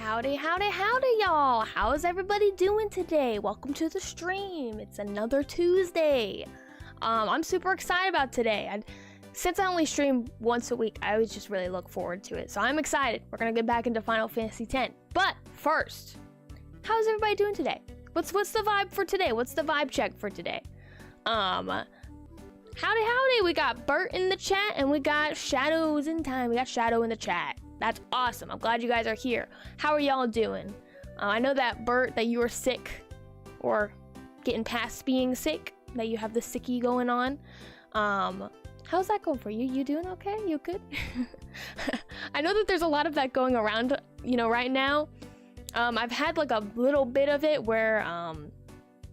Howdy, howdy, howdy, y'all! How's everybody doing today? Welcome to the stream. It's another Tuesday. I'm super excited about today. Since I only stream once a week, I always just really look forward to it. So I'm excited. We're gonna get back into Final Fantasy X. But first, how's everybody doing today? What's the vibe for today? What's the vibe check for today? Howdy, howdy! We got Bert in the chat, and we got Shadows in time. We got Shadow in the chat. That's awesome. I'm glad you guys are here. How are y'all doing? I know that Bert, that you were sick, or getting past being sick, that you have the sickie going on. How's that going for you? You doing okay? You good? I know that there's a lot of that going around, right now. I've had like a little bit of it where,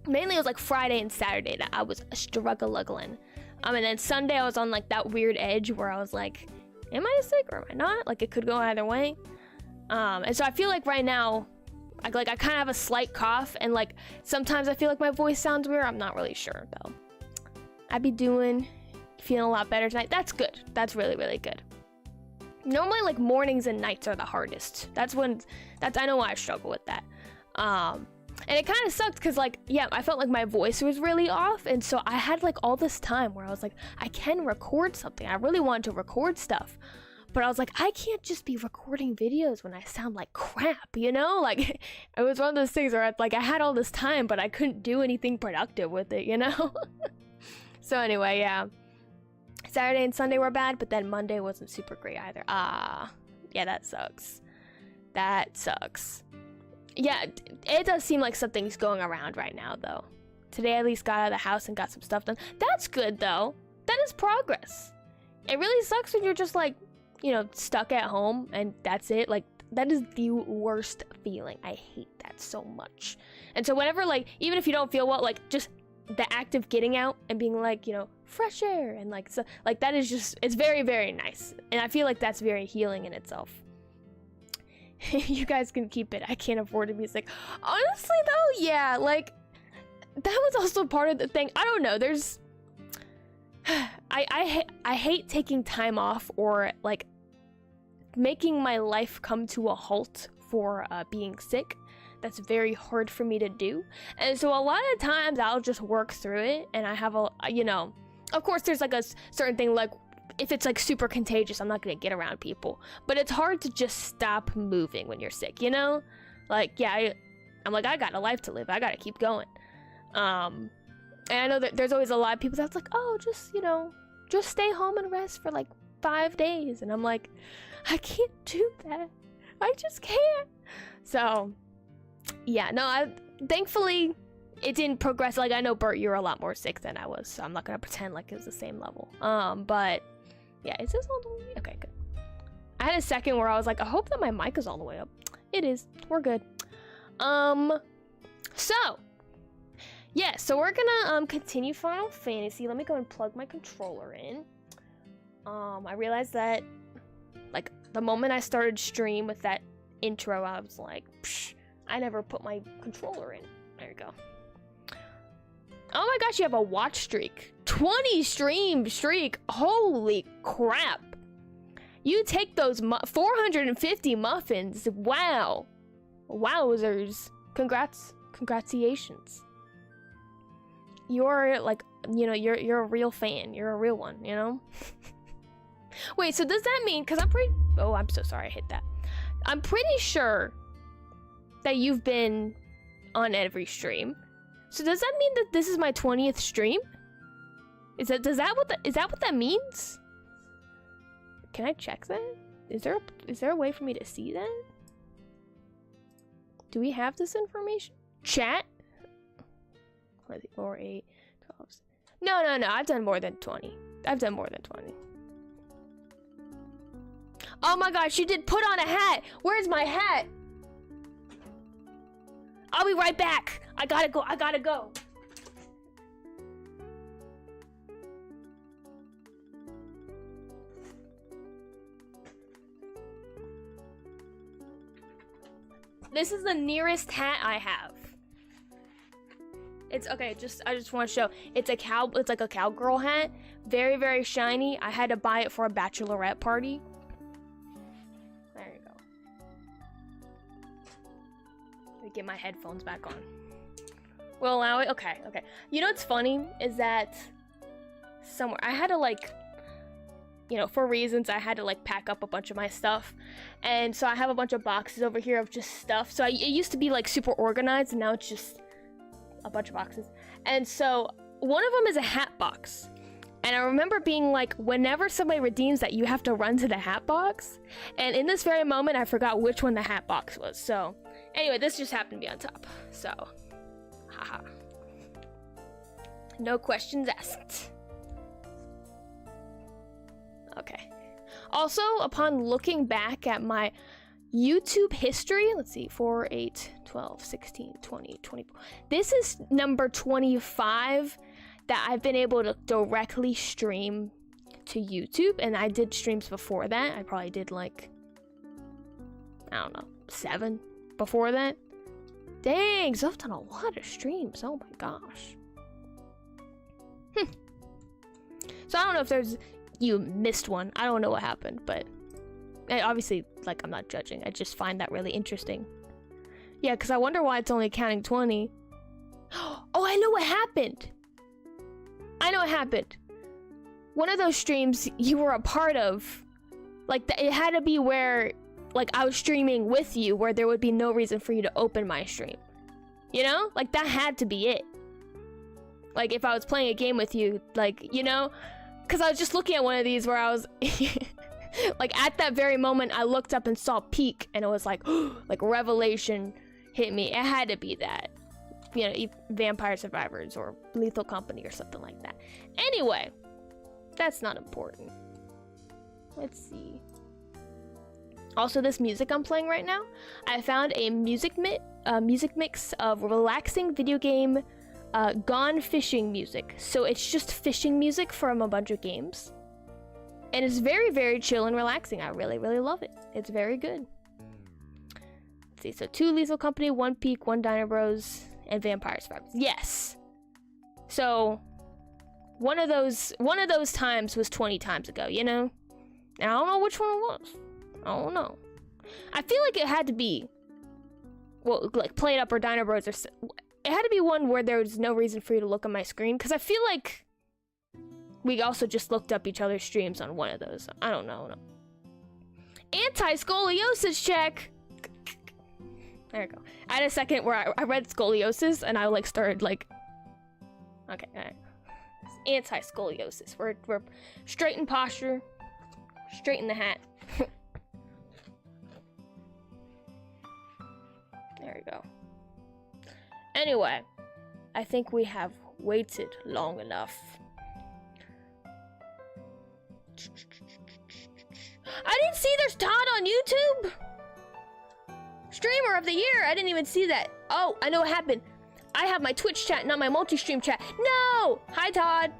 mainly it was like Friday and Saturday that I was struggling. And then Sunday I was on like that weird edge where I was like, am I sick or am I not? Like it could go either way. And so I feel like right now, I kind of have a slight cough, and like sometimes I feel like my voice sounds weird. I'm not really sure though. I'd be feeling a lot better tonight. That's good. That's really, really good. Normally like mornings and nights are the hardest. I know I struggle with that. And it kind of sucked because like, yeah, I felt like my voice was really off. And so I had like all this time where I was like, I can record something. I really wanted to record stuff. But I was like, I can't just be recording videos when I sound like crap, Like, it was one of those things where I had all this time, but I couldn't do anything productive with it, So anyway, yeah. Saturday and Sunday were bad, but then Monday wasn't super great either. Yeah, that sucks. That sucks. Yeah, it does seem like something's going around right now, though. Today, I at least got out of the house and got some stuff done. That's good, though. That is progress. It really sucks when you're just, like, stuck at home, and that's it. Like, that is the worst feeling. I hate that so much. And so whenever, like, even if you don't feel well, like, just the act of getting out and being, like, fresh air, and, like, so, like, that is just, it's very, very nice. And I feel like that's very healing in itself. You guys can keep it. I can't afford to be sick. Honestly, though, yeah, like, that was also part of the thing. I don't know, there's... I hate taking time off or, like, making my life come to a halt for being sick. That's very hard for me to do. And so a lot of times I'll just work through it, and I have a, of course there's, like, a certain thing, like, if it's like super contagious, I'm not gonna get around people. But it's hard to just stop moving when you're sick, Like, yeah, I'm like, I got a life to live. I gotta keep going. And I know that there's always a lot of people that's like, oh, just, just stay home and rest for like 5 days. And I'm like, I can't do that. I just can't. So, yeah, no, thankfully, it didn't progress. Like, I know, Bert, you're a lot more sick than I was, so I'm not gonna pretend like it was the same level. But yeah, is this all the way? Okay, good. I had a second where I was like, I hope that my mic is all the way up. It is. We're good. So yeah, so we're gonna continue Final Fantasy. Let me go and plug my controller in. I realized that, like, the moment I started stream with that intro, I was like, psh, I never put my controller in. There you go. Oh my gosh, you have a watch streak. 20 stream streak. Holy crap. You take those 450 muffins. Wow. Wowzers. Congratulations. You're like, you're a real fan. You're a real one, Wait, so does that mean, because oh, I'm so sorry I hit that. I'm pretty sure that you've been on every stream. So does that mean that this is my 20th stream? Is that what that means? Can I check that? Is there a way for me to see that? Do we have this information? Chat? 4, 8, 12. No, I've done more than 20. I've done more than 20. Oh my gosh, you did put on a hat! Where's my hat? I'll be right back. I gotta go. This is the nearest hat I have. It's okay, I just want to show. It's like a cowgirl hat. Very, very shiny. I had to buy it for a bachelorette party. There you go. Get my headphones back on. We'll allow it. Okay. You know what's funny is that somewhere I had to like, you know, for reasons I had to like pack up a bunch of my stuff, and so I have a bunch of boxes over here of just stuff. So it used to be like super organized, and now it's just a bunch of boxes. And so one of them is a hat box. And I remember being like, whenever somebody redeems that, you have to run to the hat box. And in this very moment, I forgot which one the hat box was. So anyway, this just happened to be on top. So, haha. No questions asked. Okay. Also, upon looking back at my YouTube history, let's see, 4, 8, 12, 16, 20, 24. This is number 25 that I've been able to directly stream to YouTube, and I did streams before that. I probably did like, I don't know, 7 before that. Dang, so I've done a lot of streams. Oh my gosh. So I don't know if you missed one. I don't know what happened, but obviously, like, I'm not judging. I just find that really interesting. Yeah, because I wonder why it's only counting 20. Oh, I know what happened. One of those streams you were a part of, like, it had to be where, like, I was streaming with you, where there would be no reason for you to open my stream. You know? Like, that had to be it. Like, if I was playing a game with you, like, you know? Because I was just looking at one of these where I was... like, at that very moment, I looked up and saw peak, and it was like, like, revelation hit me. It had to be that. You know, Vampire Survivors or Lethal Company or something like that. Anyway, that's not important. Let's see. Also, this music I'm playing right now, I found a music mix of relaxing video game Gone Fishing music. So it's just fishing music from a bunch of games. And it's very, very chill and relaxing. I really, really love it. It's very good. Let's see, so 2 Lethal Company, 1 Peak, 1 Dino Bros, and Vampire Survivors. Yes. So one of those times was 20 times ago, you know? And I don't know which one it was. I don't know. I feel like it had to be, well, like Play It Up or Dino Bros, or it had to be one where there was no reason for you to look at my screen, because I feel like we also just looked up each other's streams on one of those. I don't know. Anti-scoliosis check. There we go. I had a second where I read scoliosis and I like started like, okay, all right. Anti-scoliosis. We're straight in posture, straight in the hat. There we go. Anyway, I think we have waited long enough. I didn't see there's Todd on YouTube. Streamer of the year. I didn't even see that. Oh, I know what happened. I have my Twitch chat, not my multi-stream chat. No! Hi, Todd.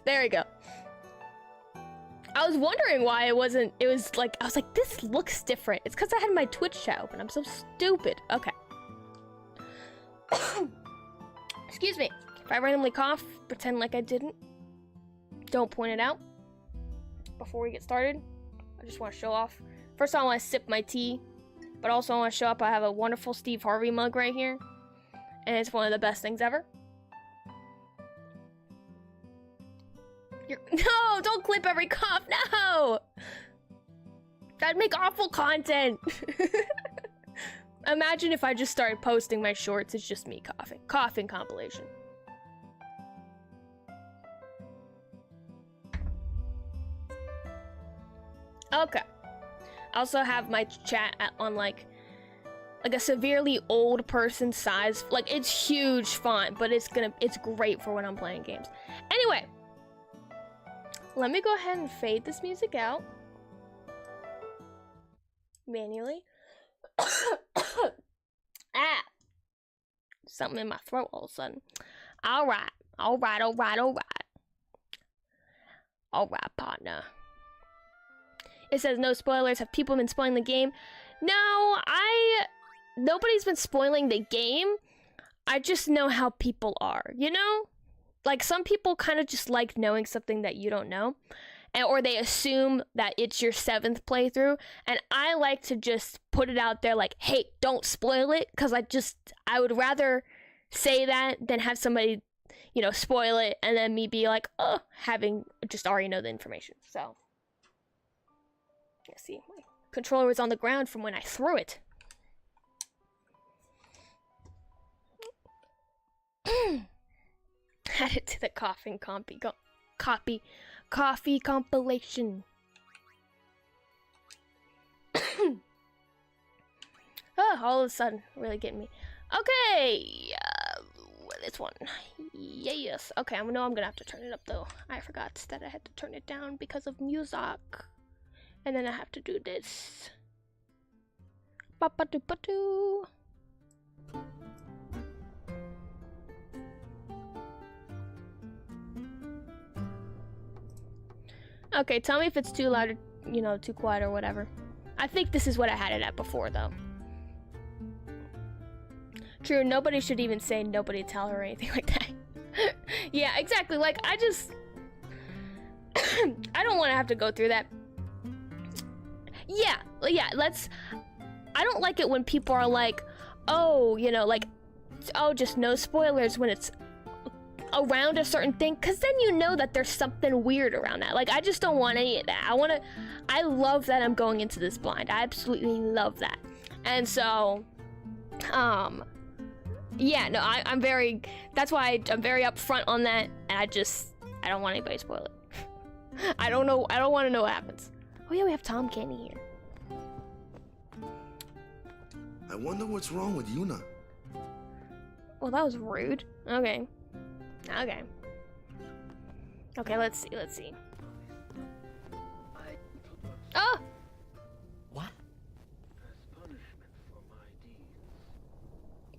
There we go. I was wondering why it wasn't, it was like, I was like, this looks different. It's because I had my Twitch chat open. I'm so stupid. Okay. Excuse me. If I randomly cough, pretend like I didn't. Don't point it out. Before we get started, I just want to show off. First, I want to sip my tea, but also I want to show up. I have a wonderful Steve Harvey mug right here, and it's one of the best things ever. No, don't clip every cough. No, that'd make awful content. Imagine if I just started posting my shorts. It's just me coughing compilation. Okay. I also have my chat on like a severely old person size. Like, it's huge font, but it's great for when I'm playing games. Anyway, let me go ahead and fade this music out manually. Ah, something in my throat all of a sudden. All right, partner. It says no spoilers. Have people been spoiling the game? No, nobody's been spoiling the game. I just know how people are, you know? Like, some people kind of just like knowing something that you don't know. or they assume that it's your 7th playthrough, and I like to just put it out there like, hey, don't spoil it, because I would rather say that than have somebody, you know, spoil it and then me be like, oh, having just already know the information. So let's see, my controller was on the ground from when I threw it. Add it to the coffee compilation. Oh, all of a sudden, really getting me. Okay, this one. Yes. Okay, I know I'm gonna have to turn it up though. I forgot that I had to turn it down because of music. And then I have to do this. Ba-ba-do-ba-doo. Okay, tell me if it's too loud or, you know, too quiet or whatever. I think this is what I had it at before, though. True, nobody should even say nobody tell her or anything like that. Yeah, exactly. Like, I don't want to have to go through that. Yeah, I don't like it when people are like, oh, you know, like, oh, just no spoilers when it's around a certain thing, because then you know that there's something weird around that. Like, I just don't want any of that. I love that I'm going into this blind. I absolutely love that. And so, yeah, no, that's why I'm very upfront on that, and I don't want anybody to spoil it. I don't want to know what happens. Oh yeah, we have Tom Kenny here. I wonder what's wrong with Yuna. Well, that was rude. Okay. Okay, let's see. Oh! What?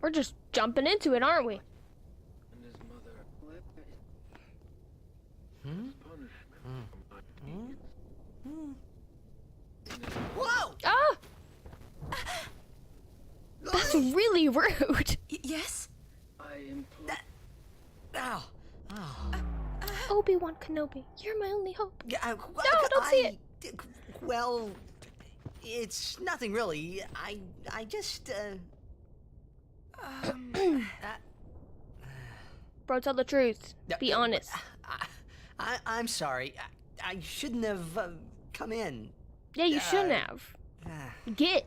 We're just jumping into it, aren't we? Whoa! Oh! That's really rude. Yes? Ow. Obi-Wan Kenobi, you're my only hope. No, don't see it. Well, it's nothing really. I just, Bro, tell the truth. Be honest. I'm sorry. I shouldn't have come in. Yeah, you shouldn't have. Get.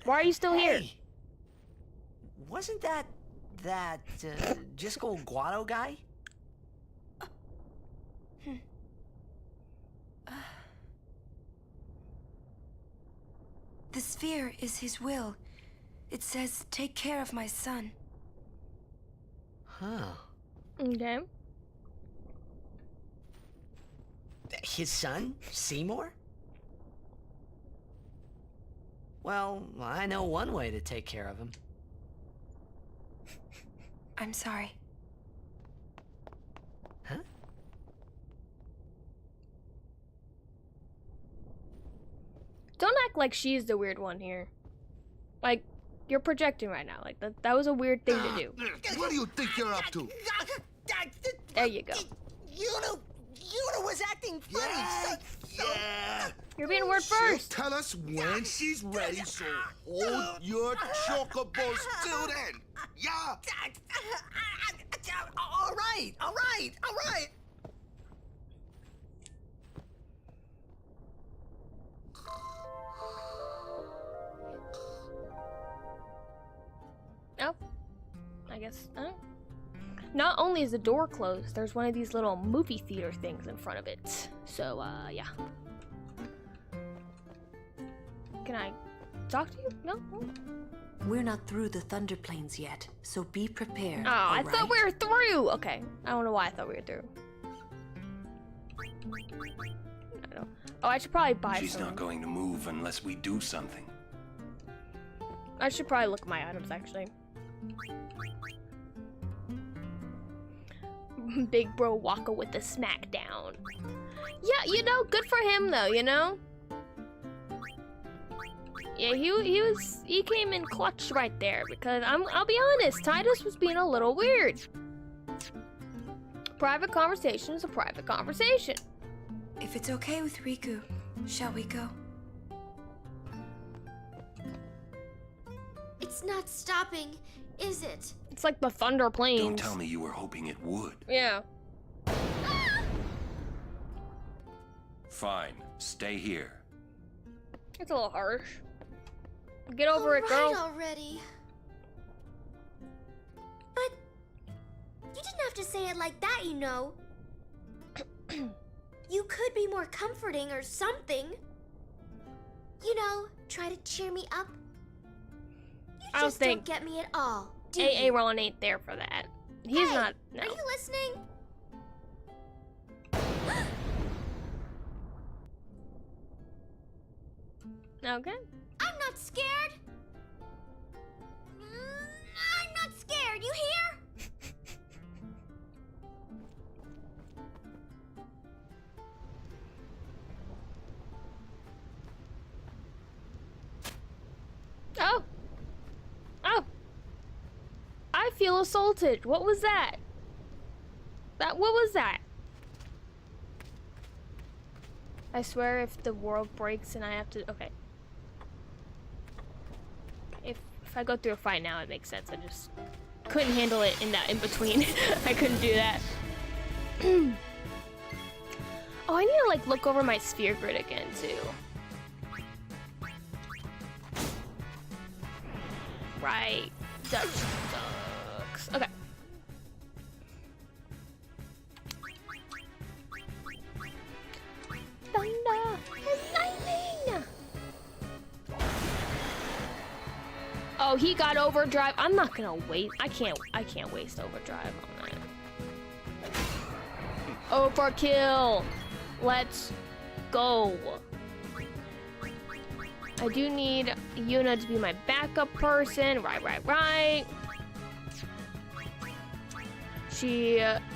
Why are you still here? Hey, wasn't that Jisco Guado guy? The sphere is his will. It says, take care of my son. Huh. Okay. His son? Seymour? Well, I know one way to take care of him. I'm sorry. Huh? Don't act like she's the weird one here. Like, you're projecting right now. Like, that was a weird thing to do. What do you think you're up to? There you go. Yuna was acting funny. Yeah. You're being word She'll first. tell us when she's ready, so hold your chocobos till then. Yeah. All right. Oh. I guess. Not only is the door closed, there's one of these little movie theater things in front of it. So, yeah. Can I talk to you? No? We're not through the Thunder Plains yet, so be prepared. Oh, I thought we were through! Okay. I don't know why I thought we were through. I don't know. Oh, I should probably buy She's some. not going to move unless we do something. I should probably look at my items, actually. Big bro Waka with the smackdown. Yeah, you know, good for him though, you know? Yeah, he came in clutch right there because I'll be honest, Tidus was being a little weird. Private conversation is a private conversation. If it's okay with Riku, shall we go? It's not stopping, is it? It's like the Thunder Plains. Don't tell me you were hoping it would. Yeah. Fine, stay here. It's a little harsh. Get over it, girl. Alright already. But you didn't have to say it like that, you know. You could be more comforting or something. You know, try to cheer me up. You I don't just think don't get me at all, do AA you? Ron ain't there for that. He's Hey, not. No. Are you listening? Okay. I'm not scared. I'm not scared. You hear? Oh. Oh. I feel assaulted. What was that? What was that? I swear if the world breaks and I have to, okay. If I go through a fight now, it makes sense. I just couldn't handle it in that in between. I couldn't do that. Oh, I need to like look over my sphere grid again too. Right. That sucks. Okay. Thunder and lightning. Oh, he got overdrive. I'm not gonna wait. I can't waste overdrive on that. Overkill. Let's go. I do need Yuna to be my backup person. Right. She... Alright,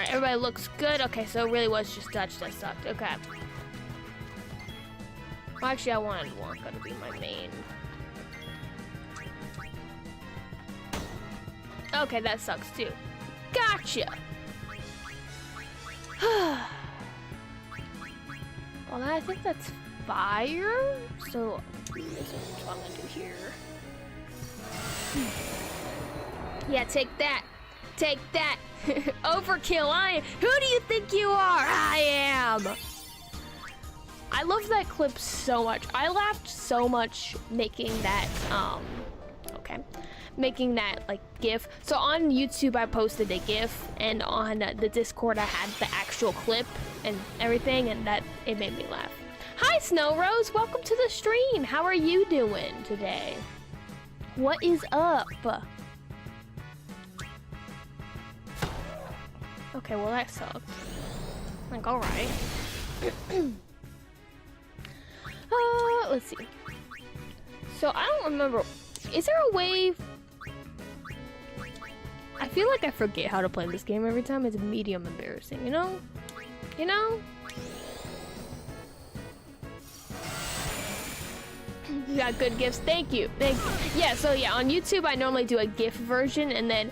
everybody looks good. Okay, so it really was just Dutch that sucked. Okay. Well, actually, I wanted Wonka to be my main. Okay, that sucks too. Gotcha! Well, I think that's fire. So, this is what I'm gonna do here. Yeah, take that. Take that. Overkill. Who do you think you are? I am. I love that clip so much. I laughed so much making that, making that like GIF. So on YouTube I posted a GIF, and on the Discord I had the actual clip and everything, and that it made me laugh. Hi Snow Rose, welcome to the stream. How are you doing today? What is up? Okay, well that sucks. Like, alright. Let's see. So I don't remember. Is there a way? I feel like I forget how to play this game every time. It's medium embarrassing, you know? You know? You got good gifts. Thank you. Thank you. Yeah, so yeah, on YouTube I normally do a GIF version, and then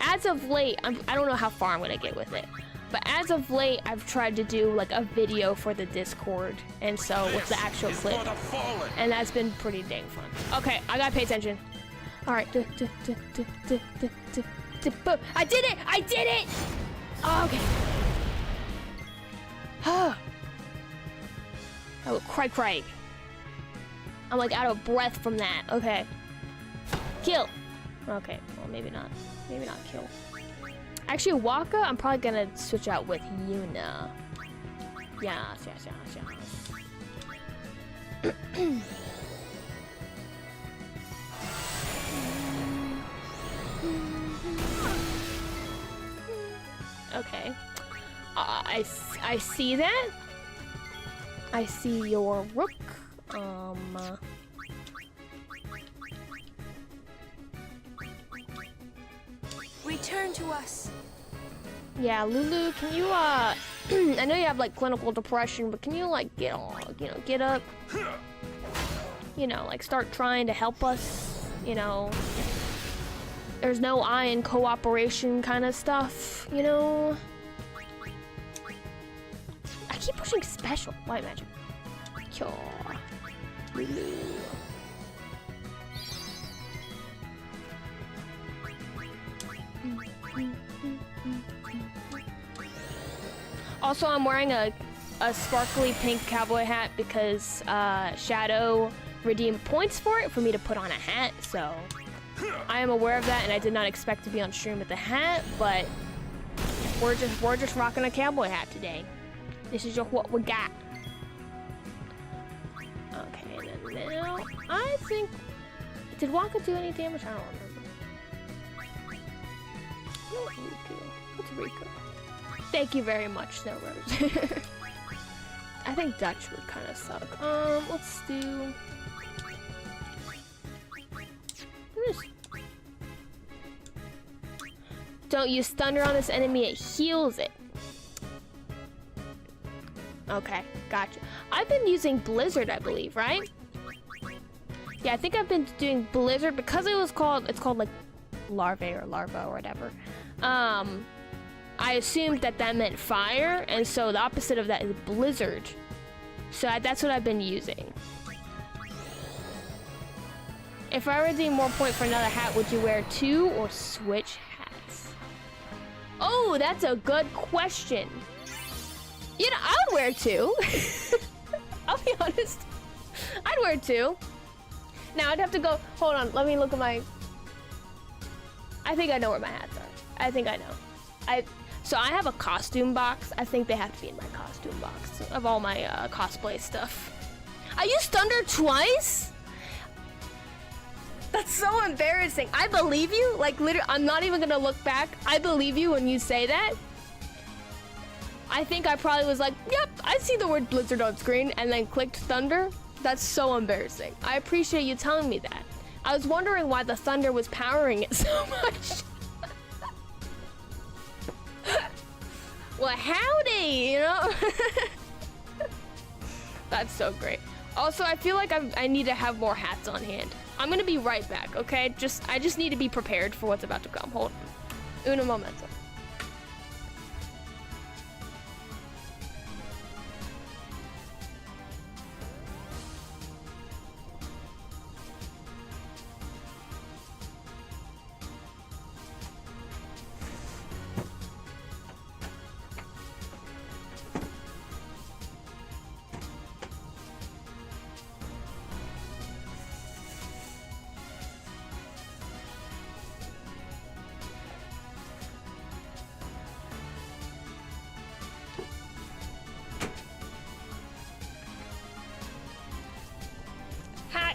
as of late, I don't know how far I'm gonna get with it, but as of late I've tried to do like a video for the Discord, and so with the actual clip, and that's been pretty dang fun. Okay, I gotta pay attention. All right. I did it! I did it! Oh, okay. Oh, cry. I'm like out of breath from that. Okay. Kill. Okay, well maybe not. Maybe not kill. Actually, Waka, I'm probably gonna switch out with Yuna. Yes. Okay. I see that. I see your rook. Return to us. Yeah, Lulu, can you I know you have like clinical depression, but can you like get up? You know, like start trying to help us, you know. There's no I in cooperation kind of stuff, you know. Distinguishing special. White magic. Cure. Also, I'm wearing a sparkly pink cowboy hat because Shadow redeemed points for it for me to put on a hat, so I am aware of that, and I did not expect to be on stream with the hat, but we're just rocking a cowboy hat today. This is just what we got. Okay, then now I think, did Waka do any damage? I don't remember. What's Rico? Thank you very much, Snow Rose. I think Dutch would kind of suck. Let's do. Don't use thunder on this enemy, it heals it. Okay, gotcha. I've been using Blizzard, I believe, right? Yeah, I think I've been doing Blizzard because it's called like larvae or larva or whatever. I assumed that meant fire, and so the opposite of that is Blizzard. So that's what I've been using. If I redeem more point for another hat, would you wear 2 or switch hats? Oh, that's a good question. You know, I would wear 2. I'll be honest. I'd wear 2. Now, I'd have to go... Hold on, let me look at my... I think I know where my hats are. I think I know. So I have a costume box. I think they have to be in my costume box of all my cosplay stuff. I used Thunder twice? That's so embarrassing. I believe you. Like, literally, I'm not even gonna look back. I believe you when you say that. I think I probably was like, yep, I see the word Blizzard on screen, and then clicked Thunder. That's so embarrassing. I appreciate you telling me that. I was wondering why the Thunder was powering it so much. Well, howdy, you know? That's so great. Also, I feel like I need to have more hats on hand. I'm gonna be right back, okay? I just need to be prepared for what's about to come. Hold on. Uno momento.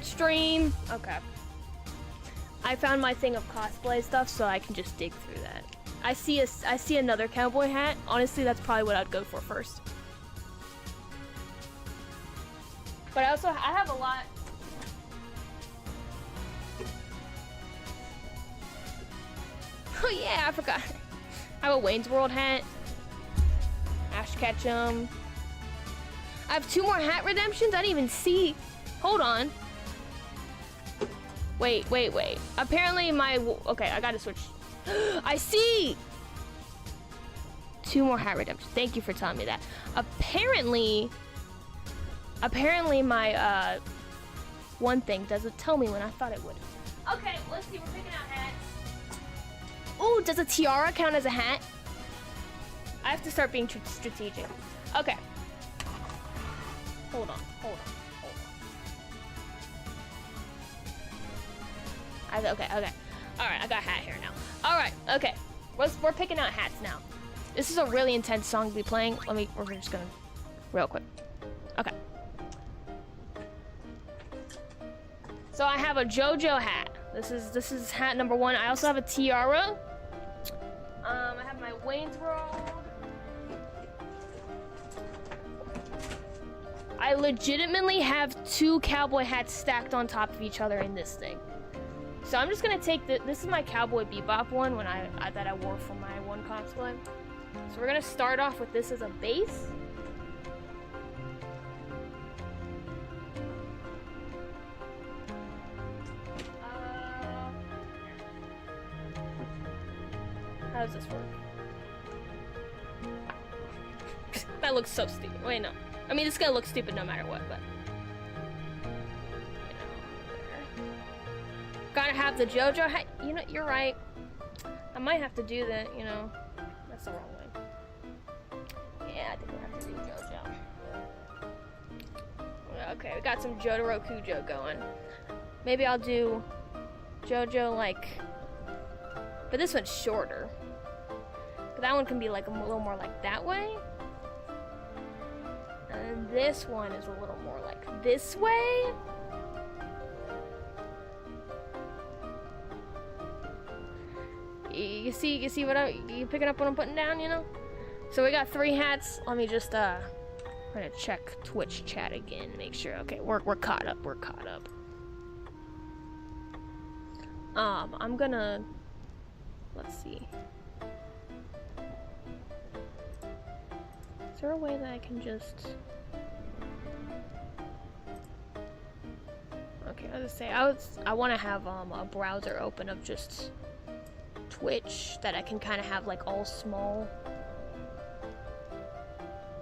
Stream. Okay. I found my thing of cosplay stuff, so I can just dig through that. I see another cowboy hat. Honestly, that's probably what I'd go for first. But I have a lot. Oh yeah, I forgot. I have a Wayne's World hat. Ash Ketchum. I have 2 more hat redemptions. I didn't even see. Hold on. Wait. Apparently okay, I gotta switch. I see! 2 more hat redemptions. Thank you for telling me that. Apparently my, one thing doesn't tell me when I thought it would. Okay, let's see, we're picking out hats. Ooh, does a tiara count as a hat? I have to start being strategic. Okay. Hold on. Okay. Alright, I got a hat here now. Alright, okay. We're picking out hats now. This is a really intense song to be playing. We're just gonna, real quick. Okay. So I have a JoJo hat. This is hat number 1. I also have a tiara. I have my Wayne's World. I legitimately have 2 cowboy hats stacked on top of each other in this thing. So I'm just gonna take this is my Cowboy Bebop one that I wore for my one cosplay. So we're gonna start off with this as a base. How does this work? guy looks so stupid. Wait, no. I mean, this guy looks stupid no matter what, but... You know, gotta have the JoJo hat. You know, you're right. I might have to do that, you know. That's the wrong way. Yeah, I think we'll have to do JoJo. Okay, we got some Jotaro Kujo going. Maybe I'll do JoJo, like... But this one's shorter. But that one can be like a little more like that way. And this one is a little more like this way. You see what you picking up what I'm putting down, you know? So we got 3 hats. Let me just I'm gonna check Twitch chat again, make sure. Okay, we're caught up. We're caught up. I'm gonna, let's see. Is there a way that I can just... Okay, I was gonna say, I want to have a browser open of just Twitch that I can kind of have like all small.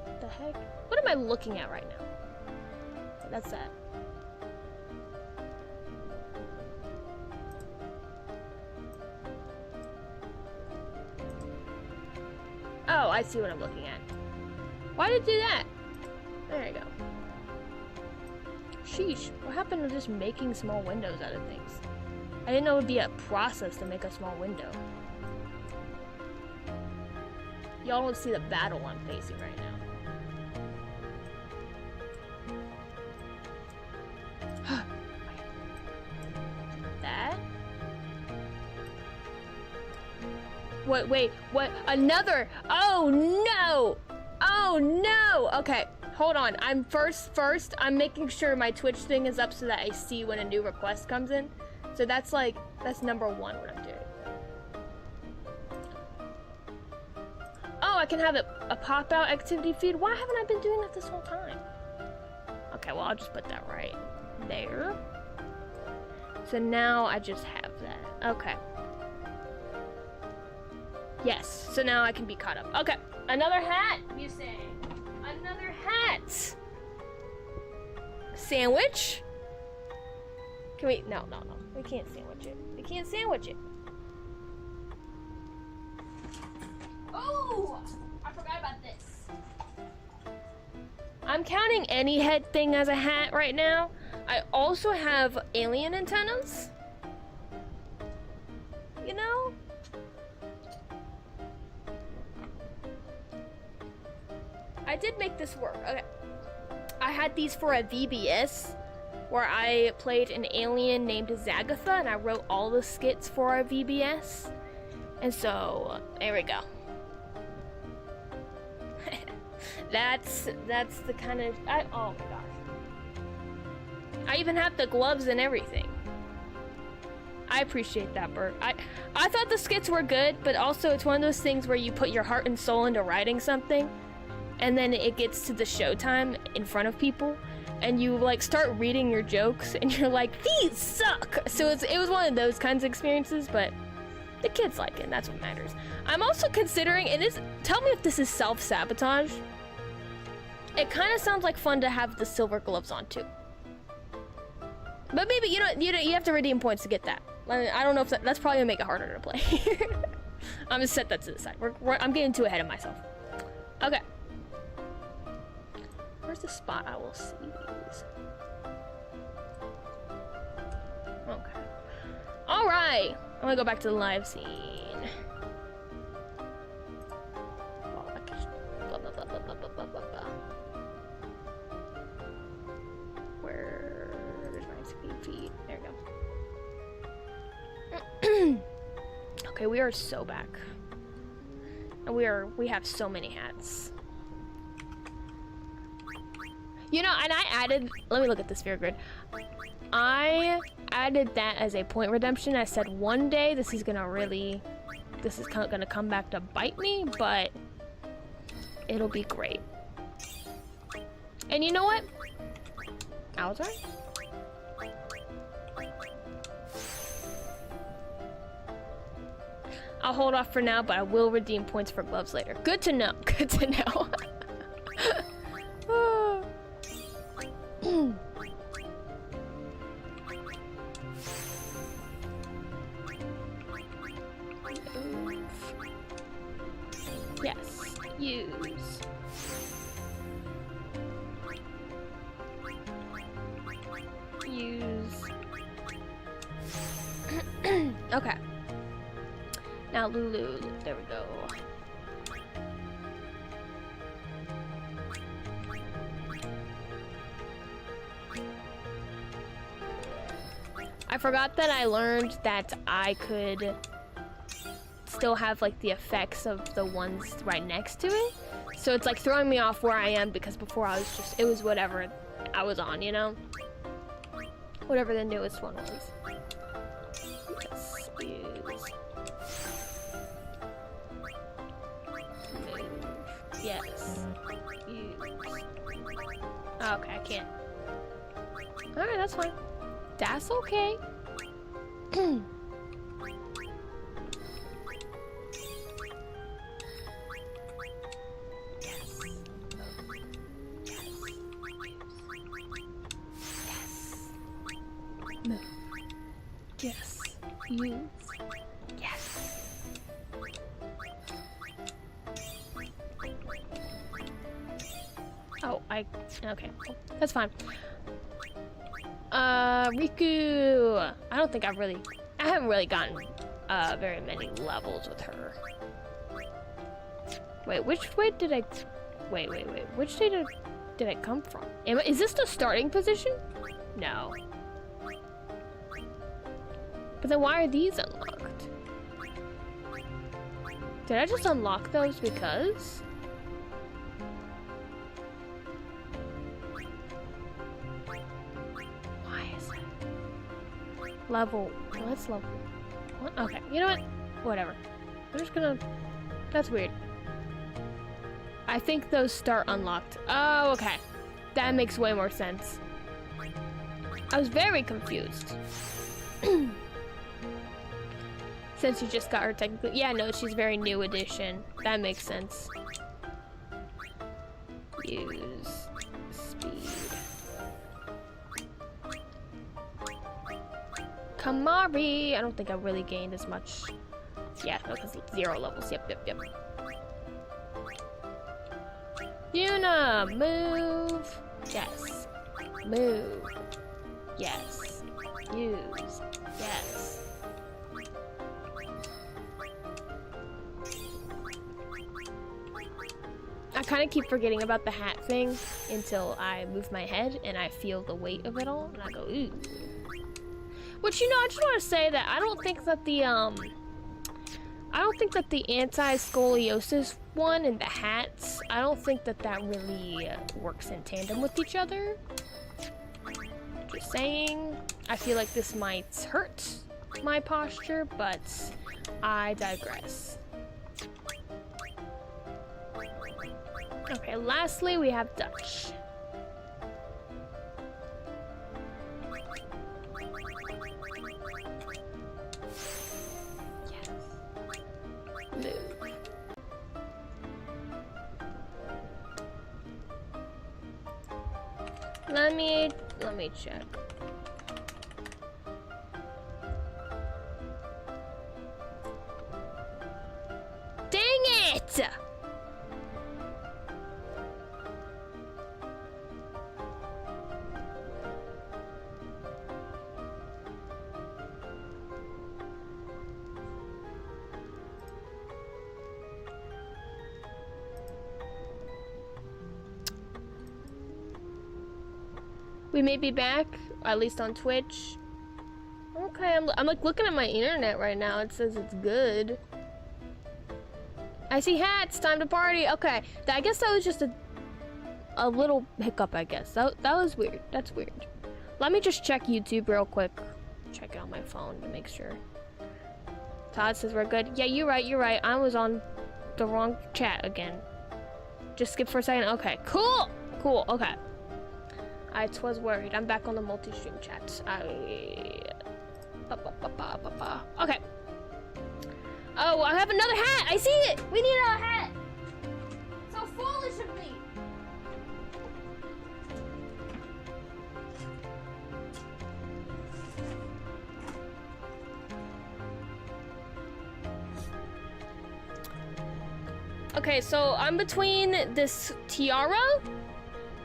What the heck? What am I looking at right now? Okay, that's that. Oh, I see what I'm looking at. Why did it do that? There you go. Sheesh, what happened to just making small windows out of things? I didn't know it would be a process to make a small window. Y'all don't see the battle I'm facing right now. That? Wait, what? Another? Oh no! Oh no! Okay, hold on. I'm first, I'm making sure my Twitch thing is up so that I see when a new request comes in. So that's like, that's number 1 what I'm doing. Oh, I can have a pop-out activity feed? Why haven't I been doing that this whole time? Okay, well, I'll just put that right there. So now I just have that. Okay. Yes, so now I can be caught up. Okay, another hat, you say? Another hat! Sandwich? Can we, no. We can't sandwich it. We can't sandwich it. Oh! I forgot about this. I'm counting any head thing as a hat right now. I also have alien antennas. You know? I did make this work. Okay. I had these for a VBS where I played an alien named Zagatha and I wrote all the skits for our VBS. And so, there we go. That's the kind of, oh my gosh. I even have the gloves and everything. I appreciate that, Bert. I thought the skits were good, but also it's one of those things where you put your heart and soul into writing something, and then it gets to the showtime in front of people, and you like start reading your jokes, and you're like, these suck! So it was one of those kinds of experiences, but the kids like it, and that's what matters. I'm also considering, tell me if this is self-sabotage. It kind of sounds like fun to have the silver gloves on too. But maybe, you have to redeem points to get that. I don't know if that's probably gonna make it harder to play. I'm gonna set that to the side. I'm getting too ahead of myself. Okay. Where's the spot I will see these? Okay. All right. I'm gonna go back to the live scene. Where's my speed feed? There we go. Okay, we are so back. And we have so many hats. You know, and I added, let me look at the sphere grid. I added that as a point redemption. I said one day this is gonna come back to bite me, but it'll be great. And you know what? Alzar? I'll hold off for now, but I will redeem points for gloves later. Good to know. Good to know. Use. Use. Okay. Now Lulu. There we go. I forgot that I learned that I could still have like the effects of the ones right next to it. So it's like throwing me off where I am because before I was just, it was whatever I was on, you know? Whatever the newest one was. Yes, use. Move. Yes. Use. Oh, okay, I can't. Alright, that's fine. That's okay. Move. Yes. Use. Yes. Oh, okay. That's fine. Riku. I don't think I haven't really gotten very many levels with her. Wait, which way did I wait. Which way did I come from? Is this the starting position? No. But then why are these unlocked? Did I just unlock those because? Why is that? Level. Well, that's level. What? Okay, you know what? Whatever. I'm just gonna. That's weird. I think those start unlocked. Oh, okay. That makes way more sense. I was very confused. Since you just got her technically. Yeah, no, she's very new edition. That makes sense. Use speed. Kamari! I don't think I really gained as much. Yeah, because 0 levels. Yep. Yuna! Move! Yes. Move. Yes. Use. Yes. I kind of keep forgetting about the hat thing until I move my head and I feel the weight of it all, and I go, ooh. Which, you know, I just want to say that I don't think that the anti-scoliosis one and the hats, I don't think that really works in tandem with each other. Just saying. I feel like this might hurt my posture, but I digress. Okay, lastly, we have Dutch. Yes. Move. Let me check. Dang it! We may be back, at least on Twitch. Okay, I'm like looking at my internet right now. It says it's good. I see hats. Time to party. Okay, I guess that was just a little hiccup. I guess that was weird. That's weird. Let me just check YouTube real quick. Check it on my phone to make sure. Todd says we're good. Yeah, you're right. You're right. I was on the wrong chat again. Just skip for a second. Okay, cool. Okay. I was worried. I'm back on the multi-stream chat. Okay. Oh, I have another hat. I see it. We need a hat. So foolish of me. Okay, so I'm between this tiara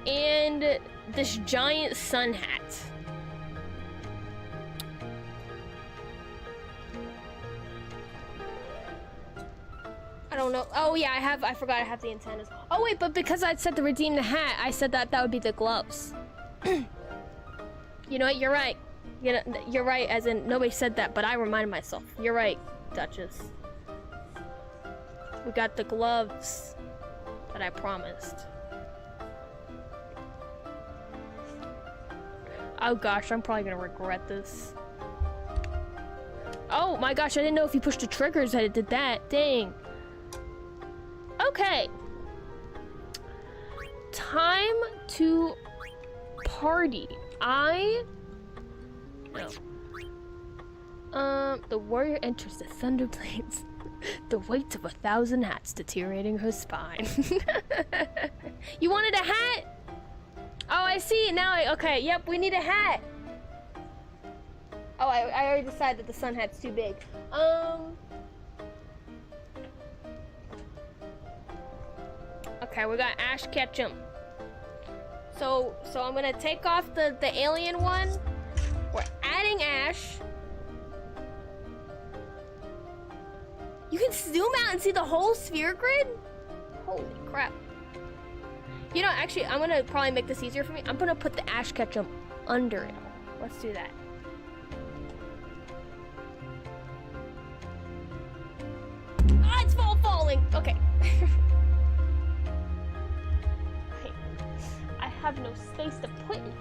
and this giant sun hat. I don't know. Oh yeah, I forgot I have the antennas. Oh wait, but because I said to redeem the hat, I said that would be the gloves. You know what? You're right. You know, you're right. As in, nobody said that, but I reminded myself. You're right, Duchess. We got the gloves that I promised. Oh gosh, I'm probably gonna regret this. Oh my gosh, I didn't know if you pushed the triggers that it did that. Dang. Okay. Time to party. The warrior enters the Thunderblades. The weight of 1,000 hats deteriorating her spine. You wanted a hat? Oh, I see. Now, okay. Yep, we need a hat. Oh, I already decided that the sun hat's too big. Okay, we got Ash Ketchum. So I'm gonna take off the alien one. We're adding Ash. You can zoom out and see the whole sphere grid? Holy crap. You know, actually, I'm gonna probably make this easier for me. I'm gonna put the Ash Ketchum under it. Let's do that. Ah, it's falling. Okay. I have no space to put anything.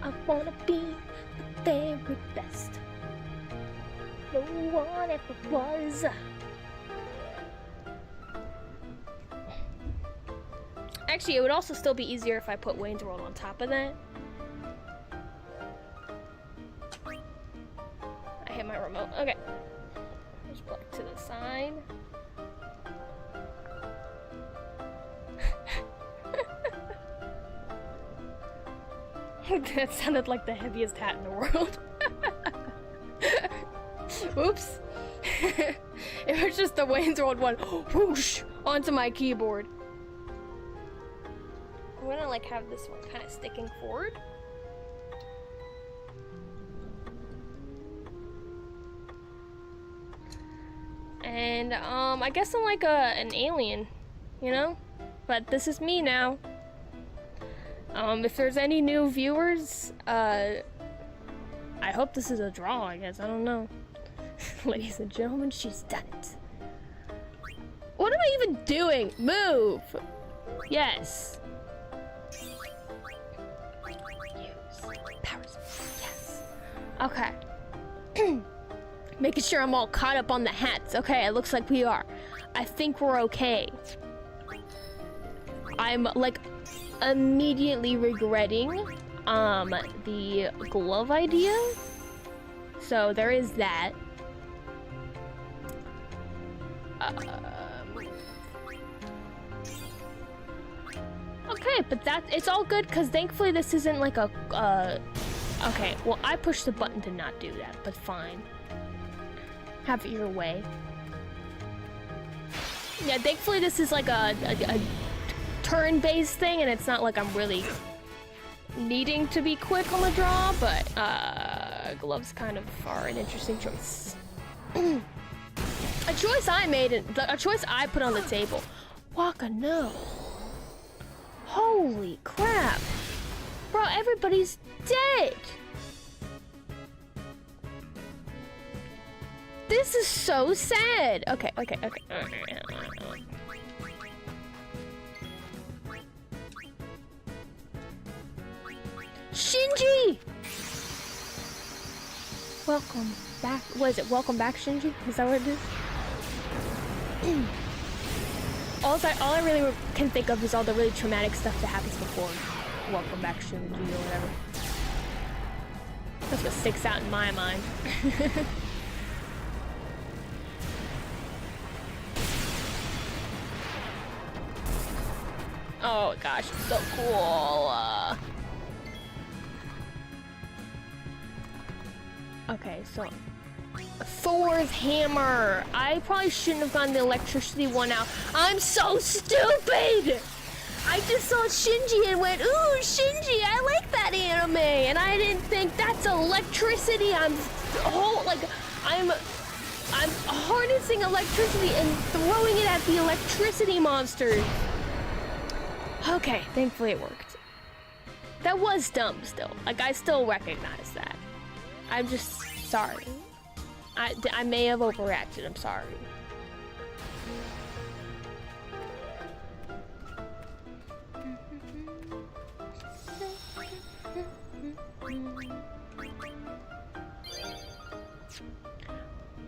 I wanna be the very best. No one ever was. Actually, it would also still be easier if I put Wayne's World on top of that. I hit my remote. Okay. Just put it to the side. That sounded like the heaviest hat in the world. Oops. It was just the Wayne's World one whoosh onto my keyboard. I'm gonna like have this one kind of sticking forward. And I guess I'm like an alien, you know? But this is me now. If there's any new viewers, I hope this is a draw, I guess. I don't know. Ladies and gentlemen, she's done it. What am I even doing? Move! Yes. Powers. Yes. Okay. Making sure I'm all caught up on the hats. Okay, it looks like we are. I think we're okay. I'm like immediately regretting the glove idea. So there is that. Okay, but it's all good because thankfully this isn't like a okay, well I pushed the button to not do that, but fine. Have it your way. Yeah, thankfully this is like a turn-based thing, and it's not like I'm really needing to be quick on the draw, but gloves kind of are an interesting choice. A choice I made, a choice I put on the table. Waka, no. Holy crap. Bro, everybody's dead. This is so sad. Okay. Shinji! Welcome back. What is it? Welcome back, Shinji? Is that what it is? all I really can think of is all the really traumatic stuff that happens before Welcome Back, Shinji, or whatever. That's what sticks out in my mind. Oh gosh, it's so cool. Okay, so Thor's hammer. I probably shouldn't have gotten the electricity one out. I'm so stupid! I just saw Shinji and went, ooh, Shinji, I like that anime. And I didn't think that's electricity. I'm harnessing electricity and throwing it at the electricity monsters. Okay, thankfully it worked. That was dumb still. Like, I still recognize that. I'm just sorry. I may have overreacted, I'm sorry.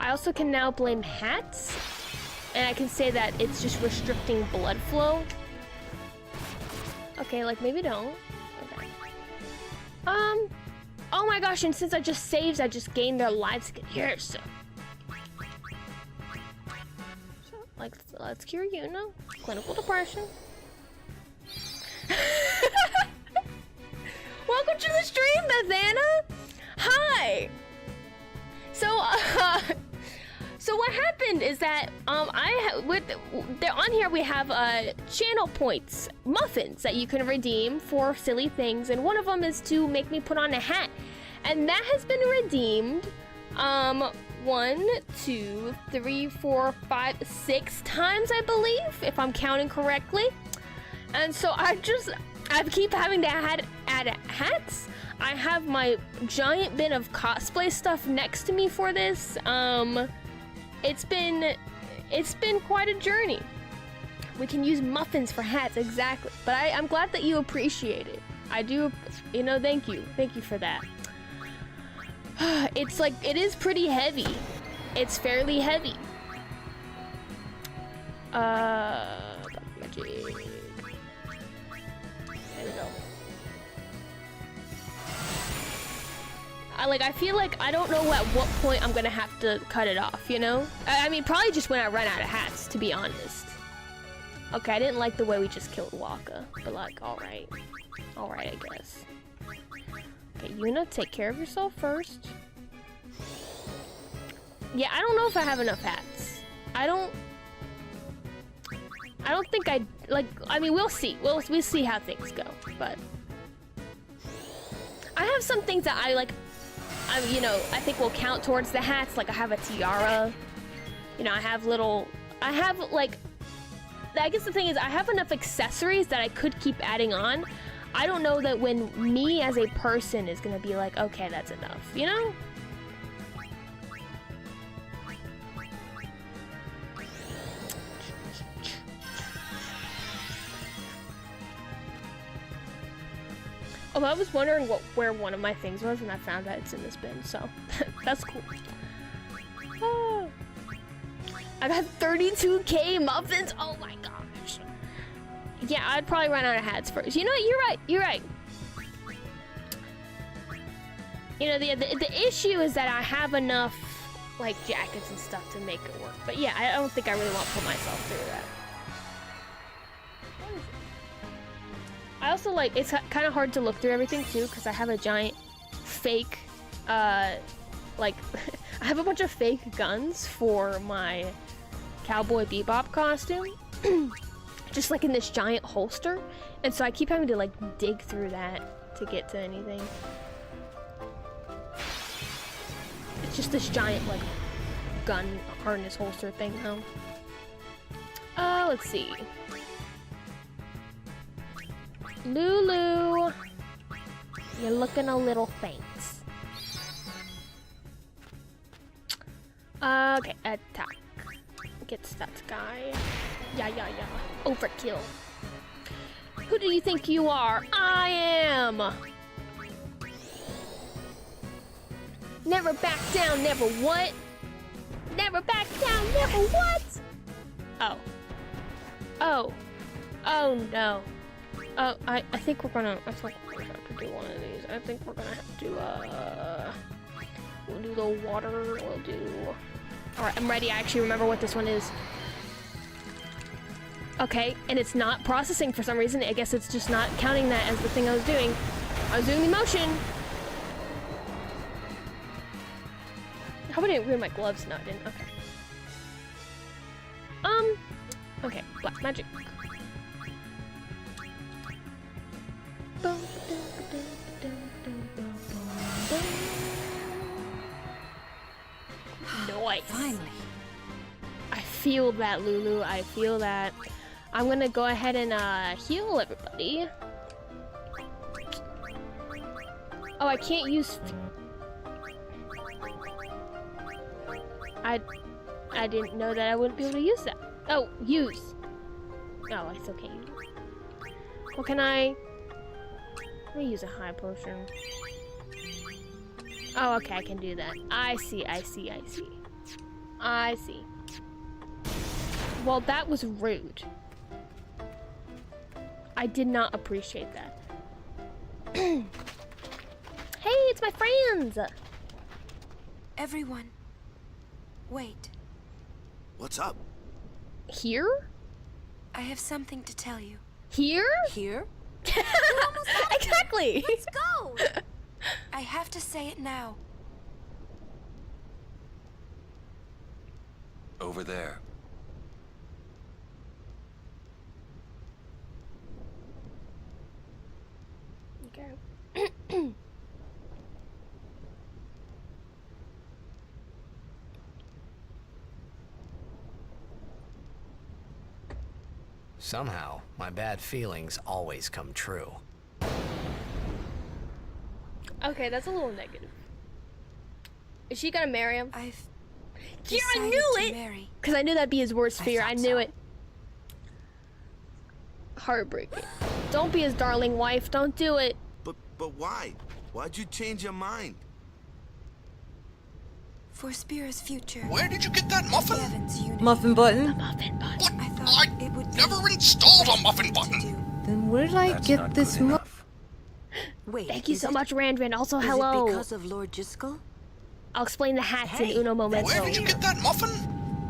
I also can now blame hats, and I can say that it's just restricting blood flow. Okay, like maybe don't. Okay. Oh my gosh, and since I just saved, I just gained their lives again here, so. Like, let's cure Yuna. Clinical depression. Welcome to the stream, Bethana! Hi! So what happened is that on here we have channel points, muffins that you can redeem for silly things, and one of them is to make me put on a hat, and that has been redeemed 1, 2, 3, 4, 5, 6 times, I believe, if I'm counting correctly. And so I keep having to add hats. I have my giant bin of cosplay stuff next to me for this. It's been quite a journey. We can use muffins for hats, exactly. But I'm glad that you appreciate it. I do, thank you. Thank you for that. It's like, it is pretty heavy. It's fairly heavy. Magic. There we go. I feel like I don't know at what point I'm gonna have to cut it off, I mean, probably just when I run out of hats, to be honest. Okay, I didn't like the way we just killed Waka, but like, alright. Alright, I guess. Okay, Yuna, take care of yourself first. Yeah, I don't know if I have enough hats. I don't think I mean, we'll see. We'll see how things go, but I have some things that I I think will count towards the hats. Like, I have a tiara. I have I guess the thing is, I have enough accessories that I could keep adding on. I don't know that when me as a person is gonna be like, okay, that's enough, Oh, I was wondering where one of my things was, and I found out it's in this bin, so that's cool. Oh. I got 32k muffins. Oh my gosh. Yeah, I'd probably run out of hats first. You know what? You're right. The issue is that I have enough like jackets and stuff to make it work. But yeah, I don't think I really want to put myself through that. I also it's kind of hard to look through everything too, because I have a giant fake, I have a bunch of fake guns for my Cowboy Bebop costume, just like in this giant holster, and so I keep having to dig through that to get to anything. It's just this giant gun harness holster thing now. Let's see. Lulu, you're looking a little faint. Okay, attack. Gets that guy. Yeah. Overkill. Who do you think you are? I am! Never back down, never what? Never back down, never what? Oh no. I think we're gonna have to do one of these. I think we're gonna have to, we'll do the water, we'll do... Alright, I'm ready. I actually remember what this one is. Okay, and it's not processing for some reason. I guess it's just not counting that as the thing I was doing. I was doing the motion. hope I didn't ruin my gloves. No, I didn't. Okay. Okay, black magic. Nice. Finally. I feel that, Lulu. I feel that. I'm gonna go ahead and heal everybody. Oh, I can't use. I didn't know that I wouldn't be able to use that. Oh, use. Oh, I still can't use it. What can I? Let me use a high potion. Oh, okay, I can do that. I see. Well, that was rude. I did not appreciate that. Hey, it's my friends! Everyone, wait. What's up? Here? I have something to tell you. Here? Here? Exactly! Let's go! I have to say it now. Over there. Okay. Somehow, my bad feelings always come true. Okay, that's a little negative. Is she gonna marry him? I've Yeah, I decided knew to it! marry. Because I knew that'd be his worst I fear. thought I knew so. it. Heartbreaking. Don't be his darling wife. Don't do it. But why? Why'd you change your mind? For Spira's future. Where did you get that muffin? Gavin's unity. Muffin button? Muffin bun. What? I thought I it would be never installed a the muffin thing to button. do. Then where did I That's get not this good muffin? enough. Wait, Thank you is so it- much, Randrin. Also, Is hello. it because of Lord Jiskel? I'll explain the hats Hey, in Uno Momento. Where did you get that muffin?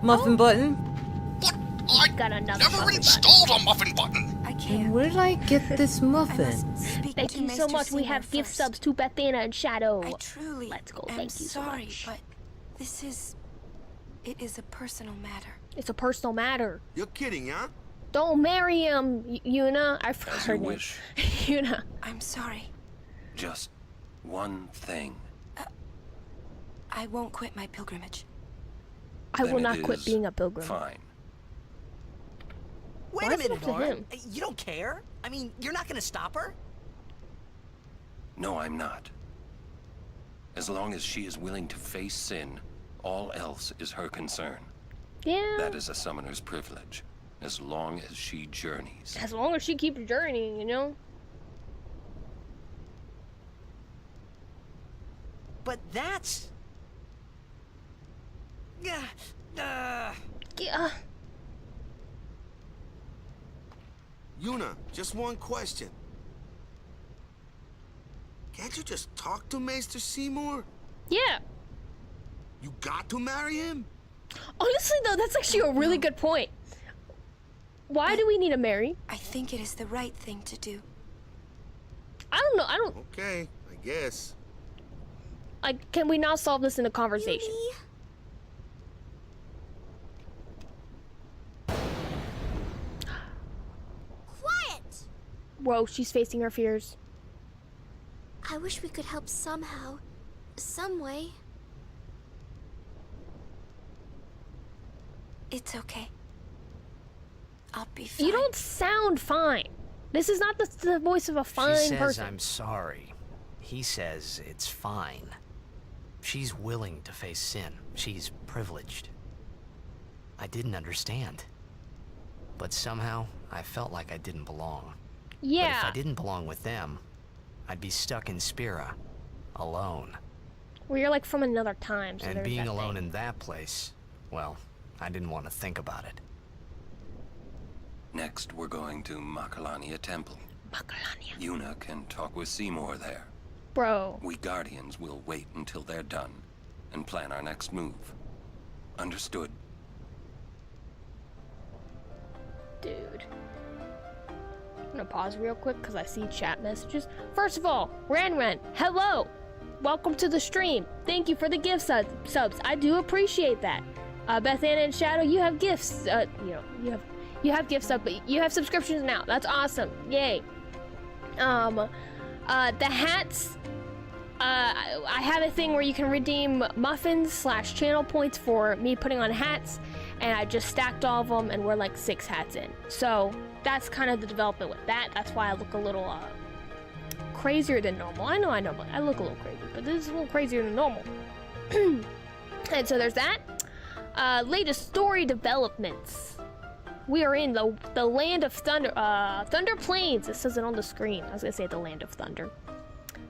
Muffin button? What? I Got another never muffin installed a muffin button. I And can't. where did I get this I muffin? must speak Thank to you so Maester much. We Seymour have gift first. subs to Bethana and Shadow. I truly Let's go. am Thank you so sorry, much. but this is... It is a personal matter. It's a personal matter. You're kidding, huh? Don't marry him, Yuna. I forgot As her you name. wish. Yuna. I'm sorry. Just one thing. I won't quit my pilgrimage. I Then will it not quit is being a pilgrim. Fine. Wait Why a is it minute, up to Lauren. him? You don't care? I mean, you're not gonna stop her? No, I'm not. As long as she is willing to face sin, all else is her concern. Yeah. That is a summoner's privilege, as long as she journeys. As long as she keeps journeying, you know? But that's... Yeah. Yeah. Yuna, just one question. Can't you just talk to Maester Seymour? Yeah. You got to marry him? Honestly, though, that's actually a really good point. Why do we need to marry? I think it is the right thing to do. I don't know. I don't. Okay, I guess. Like, can we not solve this in a conversation? Yumi. Quiet! Whoa, she's facing her fears. I wish we could help somehow. Some way. It's okay. I'll be fine. You don't sound fine. This is not the voice of a fine She says person. I'm sorry. He says it's fine. She's willing to face sin. She's privileged. I didn't understand. But somehow, I felt like I didn't belong. Yeah. But if I didn't belong with them, I'd be stuck in Spira, alone. Well, you're like from another time. So And there's being that alone thing. in that place, well, I didn't want to think about it. Next, we're going to Makalania Temple. Makalania. Yuna can talk with Seymour there. Bro. We Guardians will wait until they're done and plan our next move. Understood? Dude. I'm gonna pause real quick because I see chat messages. First of all, Ran, hello! welcome to the stream. Thank you for the gift subs. I do appreciate that. Beth Anna and Shadow, you have gifts. You have gift subs, but you have subscriptions now. That's awesome. Yay. The hats. I have a thing where you can redeem muffins / channel points for me putting on hats, and I just stacked all of them, and we're like 6 hats in. So that's kind of the development with that. That's why I look a little crazier than normal. I know, but I look a little crazy, but this is a little crazier than normal. And so there's that. Latest story developments. We are in the land of thunder, Thunder Plains. It says it on the screen. I was gonna say the land of thunder.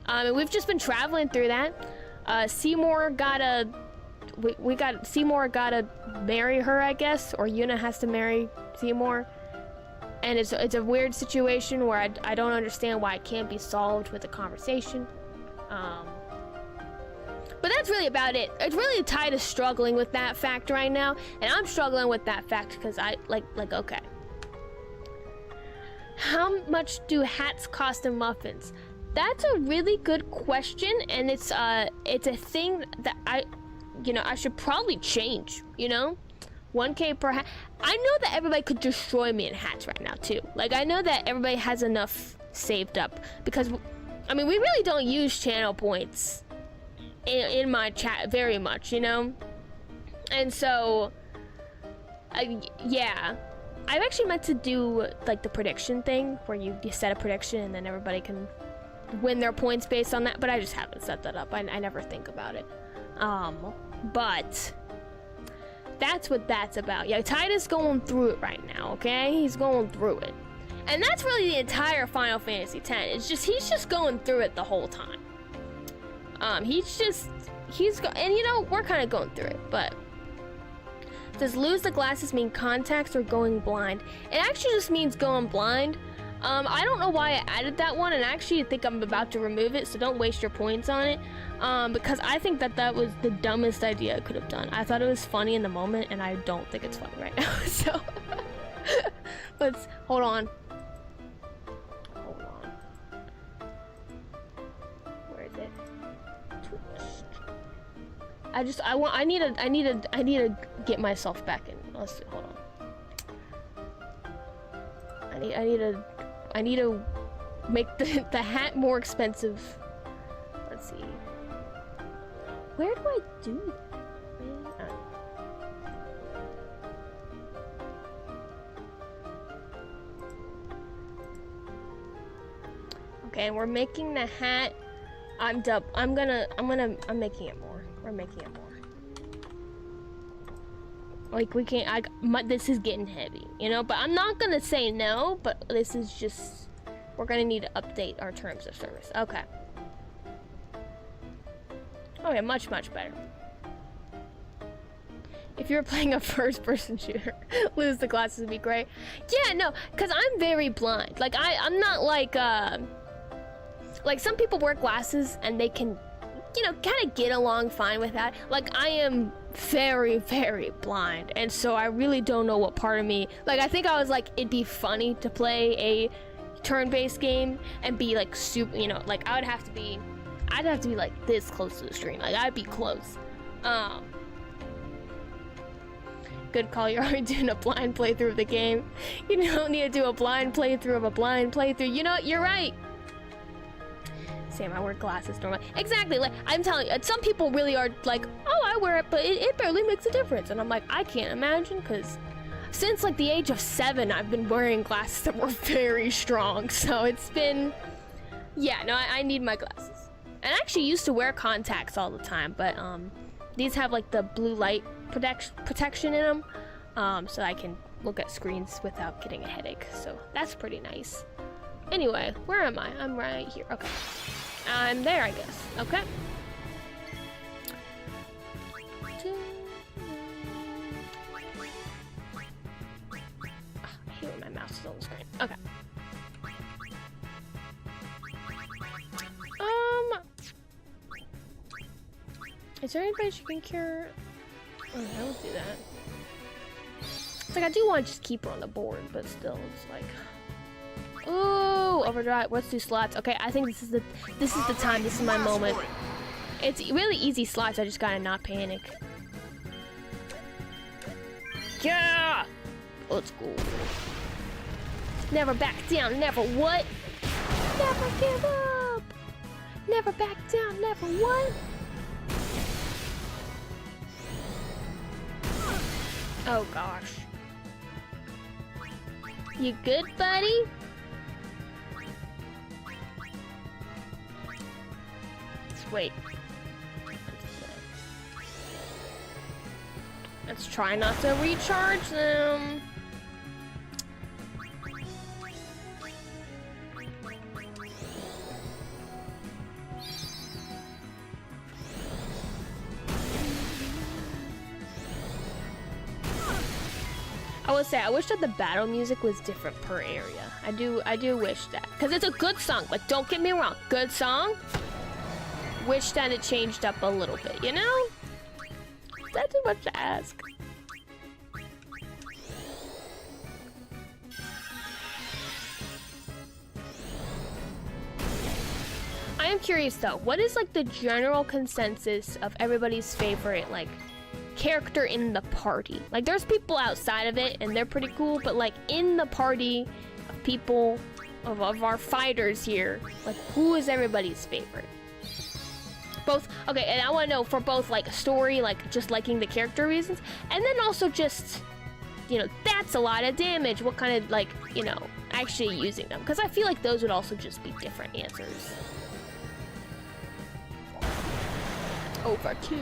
And we've just been traveling through that. Seymour gotta marry her, I guess, or Yuna has to marry Seymour. And it's a weird situation where I don't understand why it can't be solved with a conversation. But that's really about it. It's really Tide is struggling with that fact right now, and I'm struggling with that fact because I like okay. How much do hats cost in muffins? That's a really good question, and it's a thing that I should probably change, 1K per hat. I know that everybody could destroy me in hats right now too. Like, I know that everybody has enough saved up because, I mean, we really don't use channel points in my chat very much, and so yeah, I've actually meant to do like the prediction thing where you set a prediction and then everybody can win their points based on that, but I just haven't set that up. I never think about it. But that's what that's about. Yeah, Tide is going through it right now, okay? He's going through it. And that's really the entire Final Fantasy X. It's just, he's just going through it the whole time. And we're kind of going through it, but does lose the glasses mean contacts or going blind? It actually just means going blind. I don't know why I added that one, and I actually think I'm about to remove it, so don't waste your points on it, because I think that was the dumbest idea I could have done. I thought it was funny in the moment, and I don't think it's funny right now, so let's, hold on. Where is it? I need to get myself back in. Let's see, hold on. I need to make the hat more expensive. Let's see. Where do I do that? Okay, we're making the hat. I'm making it more. We're making it more. Like, we can't, this is getting heavy, but I'm not gonna say no, but this is just, we're gonna need to update our terms of service. Okay. Okay, much, much better. If you're playing a first-person shooter, lose the glasses would be great. Yeah, no, because I'm very blind. Like, I'm not like some people wear glasses and they can, kind of get along fine with that. Like, I am very, very blind, and so I really don't know what part of me, like, I think I was like, it'd be funny to play a turn-based game and be like super, like I'd have to be like this close to the screen. Like, I'd be close. Good call. You're already doing a blind playthrough of the game. You don't need to do a blind playthrough of a blind playthrough. You're right. Sam, I wear glasses normally. Exactly. Like, I'm telling you, some people really are like, oh, I wear it, but it barely makes a difference. And I'm like, I can't imagine, because since like the age of 7, I've been wearing glasses that were very strong. So it's been, yeah, no, I need my glasses. And I actually used to wear contacts all the time, but these have like the blue light protection in them, so I can look at screens without getting a headache. So that's pretty nice. Anyway, where am I? I'm right here. Okay. I'm there, I guess. Okay. I hate when my mouse is on the screen. Okay. Is there anybody she can cure? Oh, I don't do that. It's like, I do want to just keep her on the board, but still, it's like, ooh, overdrive. Let's do slots. Okay, I think this is the time. This is my moment. It's really easy slots, I just gotta not panic. Yeah! Let's go. Never back down, never what? Never give up! Never back down, never what? Oh gosh. You good, buddy? Wait. Let's try not to recharge them. I would say I wish that the battle music was different per area. I do wish that, because it's a good song. Like, don't get me wrong, good song. Wish that it changed up a little bit, you know? Is that too much to ask? I am curious though, what is like the general consensus of everybody's favorite like character in the party? Like, there's people outside of it and they're pretty cool, but like in the party of people of our fighters here, like who is everybody's favorite? Both, okay, and I want to know for both like story, like just liking the character reasons, and then also just, you know, that's a lot of damage, what kind of like, you know, actually using them, because I feel like those would also just be different answers. Over 2.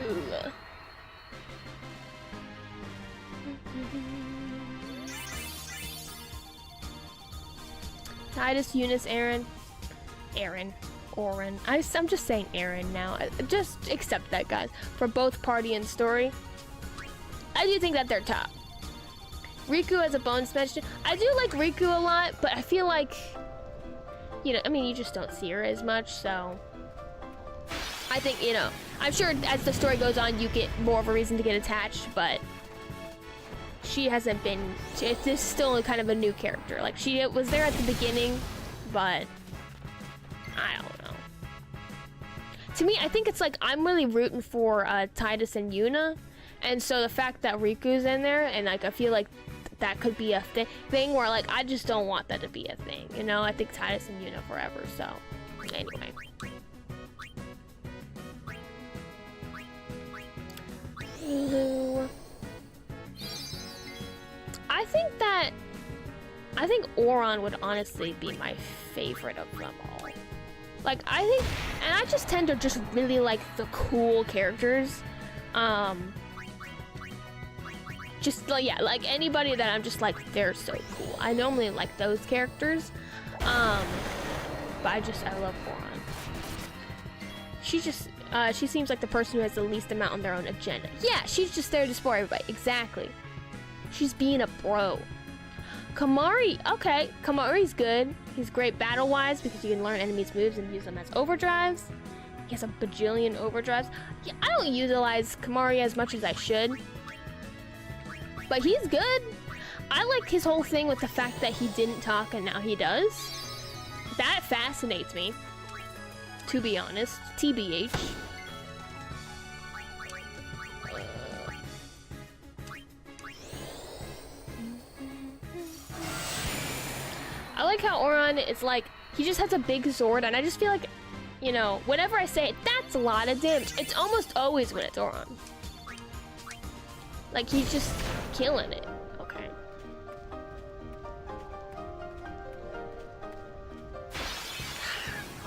Titus, Eunice, Aaron. Orin. I'm just saying Aaron now. Just accept that, guys. For both party and story, I do think that they're top. Riku as a bonus mention. I do like Riku a lot, but I feel like, you know, I mean, you just don't see her as much, so I think, you know, I'm sure as the story goes on, you get more of a reason to get attached, but she hasn't been, it's still kind of a new character. Like, she was there at the beginning, but I don't know. To me, I think it's like, I'm really rooting for Titus and Yuna, and so the fact that Riku's in there, and like, I feel like that could be a thing where like, I just don't want that to be a thing, you know? I think Titus and Yuna forever, so anyway. I think Auron would honestly be my favorite of them all. Like, I think, and I just tend to just really like the cool characters. Just like, yeah, like anybody that I'm just like, they're so cool. I normally like those characters. But I love Auron. She seems like the person who has the least amount on their own agenda. Yeah, she's just there to support everybody. Exactly. She's being a bro. Kamari, okay, Kamari's good. He's great battle-wise because you can learn enemies' moves and use them as overdrives. He has a bajillion overdrives. Yeah, I don't utilize Kamari as much as I should, but he's good. I like his whole thing with the fact that he didn't talk and now he does. That fascinates me, to be honest. TBH. I like how Auron is like, he just has a big sword, and I just feel like, you know, whenever I say it, that's a lot of damage. It's almost always when it's Auron. Like, he's just killing it. Okay.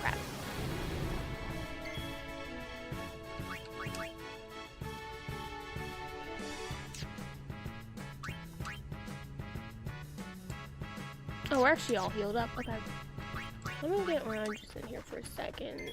Crap. Oh, we're actually all healed up. Okay. Let me get around just in here for a second.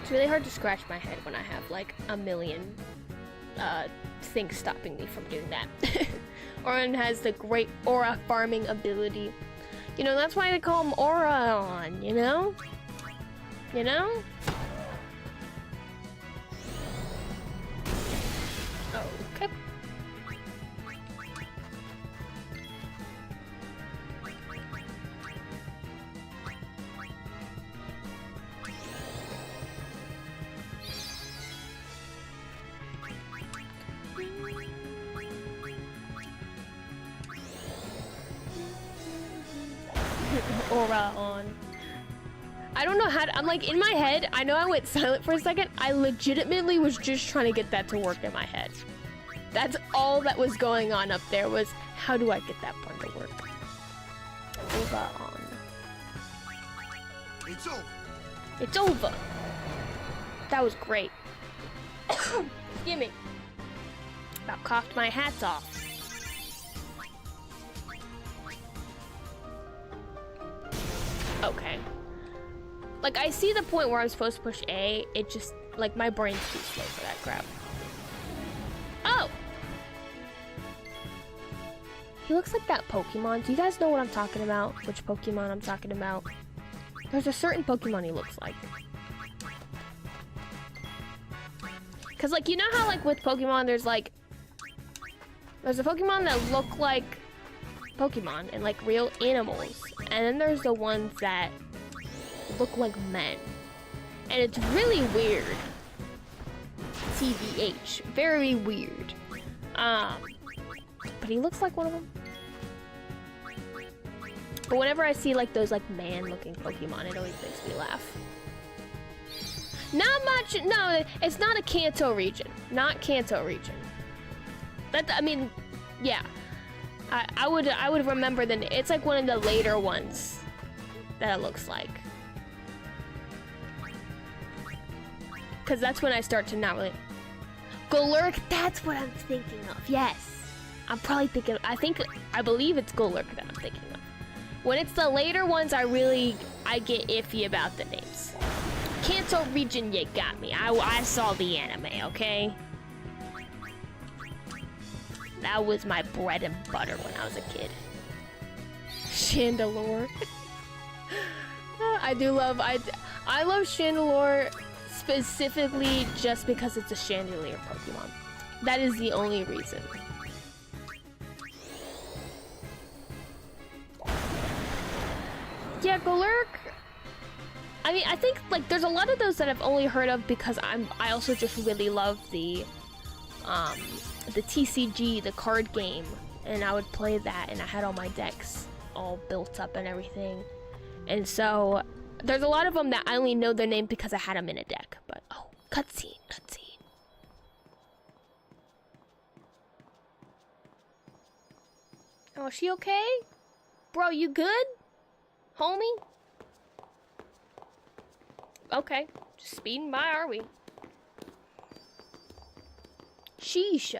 It's really hard to scratch my head when I have like a million things stopping me from doing that. Auron has the great aura farming ability. You know, that's why they call him Auron, you know? You know? Okay. Aura on. I don't know how to, I'm like in my head, I know I went silent for a second. I legitimately was just trying to get that to work in my head. That's all that was going on up there was, how do I get that button to work? Aura on. It's over. It's over. That was great. Excuse me. About coughed my hats off. Okay. Like, I see the point where I'm supposed to push A, it just, like, my brain's too slow for that crap. Oh! He looks like that Pokemon. Do you guys know what I'm talking about? Which Pokemon I'm talking about? There's a certain Pokemon he looks like. Cause, like, you know how, like, with Pokemon, there's a Pokemon that look like Pokemon and, like, real animals. And then there's the ones that look like men. And it's really weird. TBH. Very weird. But he looks like one of them. But whenever I see like those like man-looking Pokemon, it always makes me laugh. Not much. No, it's not a Kanto region. Not Kanto region. I mean, yeah. I would remember it's like one of the later ones that it looks like. Cause that's when I start to not really. Golurk, that's what I'm thinking of. Yes, I'm probably thinking. I believe it's Golurk that I'm thinking of. When it's the later ones, I get iffy about the names. Kanto region, you got me. I saw the anime, okay? That was my bread and butter when I was a kid. Chandelure. I love Chandelure specifically just because it's a chandelier Pokemon. That is the only reason. Yeah, Golurk. I mean, I think like there's a lot of those that I've only heard of because I also just really love the TCG, the card game, and I would play that, and I had all my decks all built up and everything. And so there's a lot of them that I only know their name because I had them in a deck. But oh, cutscene. Oh, is she okay? Bro, you good? Homie? Okay, just speeding by, are we? Sheesh.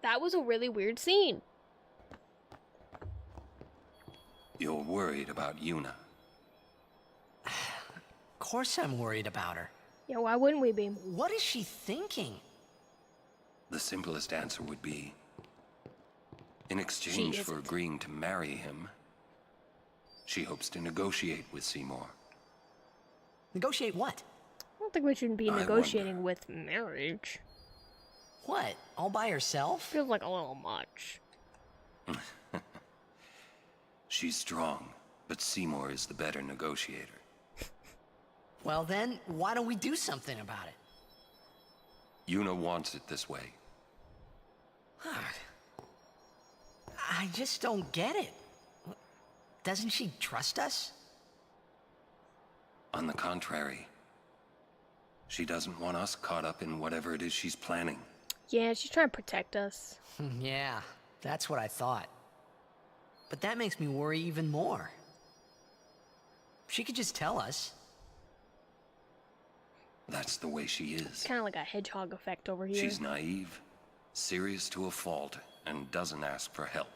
That was a really weird scene. You're worried about Yuna. Of course I'm worried about her. Yeah, why wouldn't we be? What is she thinking? The simplest answer would be, in exchange for agreeing to marry him, she hopes to negotiate with Seymour. Negotiate what? I don't think we should be negotiating with marriage. What? All by herself? Feels like a little much. She's strong, but Seymour is the better negotiator. Well then, why don't we do something about it? Yuna wants it this way. I just don't get it. Doesn't she trust us? On the contrary, she doesn't want us caught up in whatever it is she's planning. Yeah, she's trying to protect us. Yeah, that's what I thought. But that makes me worry even more. She could just tell us. That's the way she is. Kind of like a hedgehog effect over here. She's naive, serious to a fault, and doesn't ask for help.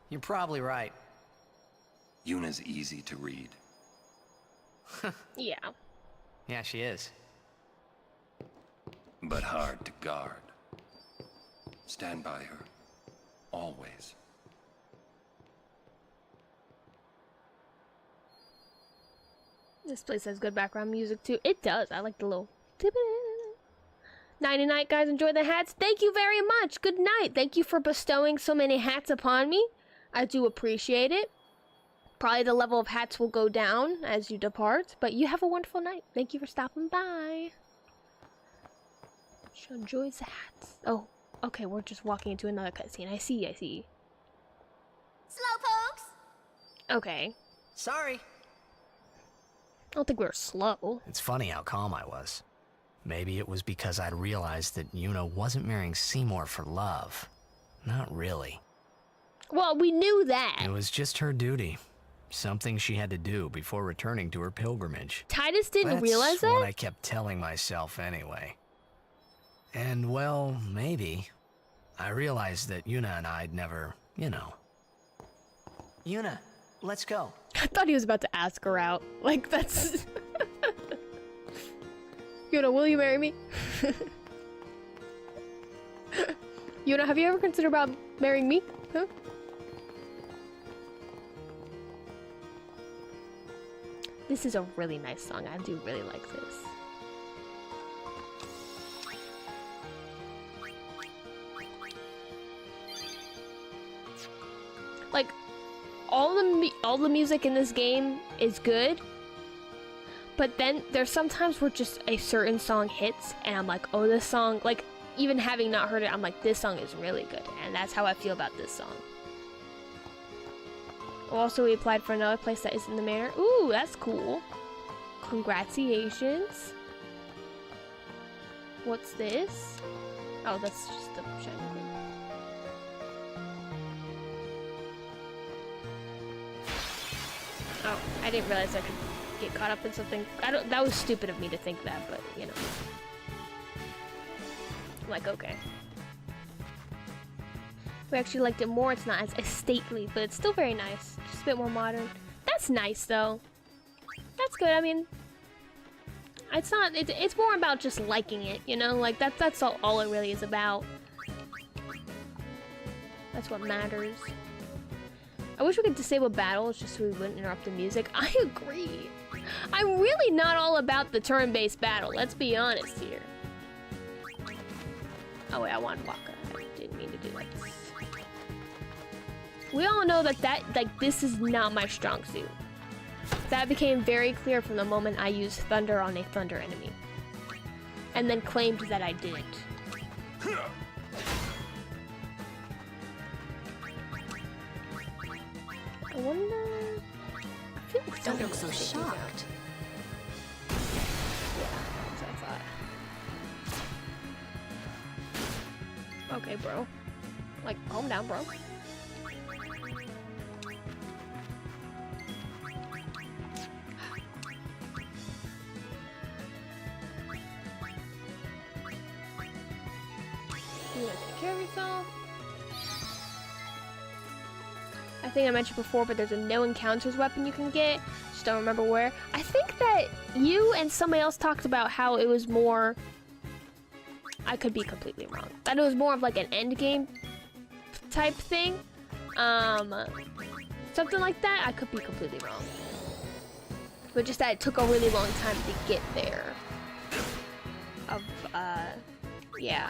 You're probably right. Yuna's easy to read. Yeah. Yeah, she is. But hard to guard. stand by her. Always. This place has good background music too. It does. I like the little... Nighty night, guys. Enjoy the hats. Thank you very much. Good night. Thank you for bestowing so many hats upon me. I do appreciate it. Probably the level of hats will go down as you depart, but you have a wonderful night. Thank you for stopping by. She enjoys the hats. Oh, okay, we're just walking into another cutscene. I see. Slowpokes! Okay. Sorry. I don't think we were slow. It's funny how calm I was. Maybe it was because I'd realized that Yuna wasn't marrying Seymour for love. Not really. Well, we knew that. It was just her duty. Something she had to do before returning to her pilgrimage. Titus didn't realize That's what that? I kept telling myself anyway. And, well, maybe. I realized that Yuna and I'd never, you know. Yuna, let's go. I thought he was about to ask her out. Like, that's... Yuna, will you marry me? Yuna, have you ever considered about marrying me? Huh? This is a really nice song. I do really like this. Like, all the music in this game is good, but then there's sometimes where just a certain song hits, and I'm like, oh, this song, like, even having not heard it, I'm like, this song is really good, and that's how I feel about this song. Also, we applied for another place that is in the manor. Ooh, that's cool. Congratulations. What's this? Oh, that's just the shiny thing. Oh, I didn't realize I could get caught up in something. That was stupid of me to think that, but you know. I'm like, okay. We actually liked it more. It's not as stately, but it's still very nice. Just a bit more modern. That's nice, though. That's good. I mean, it's not. It's more about just liking it, you know. Like that's all it really is about. That's what matters. I wish we could disable battles just so we wouldn't interrupt the music. I agree. I'm really not all about the turn-based battle. Let's be honest here. Oh wait, I want Waka. I didn't mean to do that. We all know that this is not my strong suit. That became very clear from the moment I used Thunder on a Thunder enemy. And then claimed that I didn't. I wonder... I feel like Don't look so shocked. Yeah, that's what I thought. Okay, bro. Like, calm down, bro. You gotta take care of yourself. I think I mentioned before, but there's a no encounters weapon you can get. Just don't remember where. I think that you and somebody else talked about how it was more... I could be completely wrong. That it was more of like an end game type thing. Something like that. I could be completely wrong. But just that it took a really long time to get there. Yeah.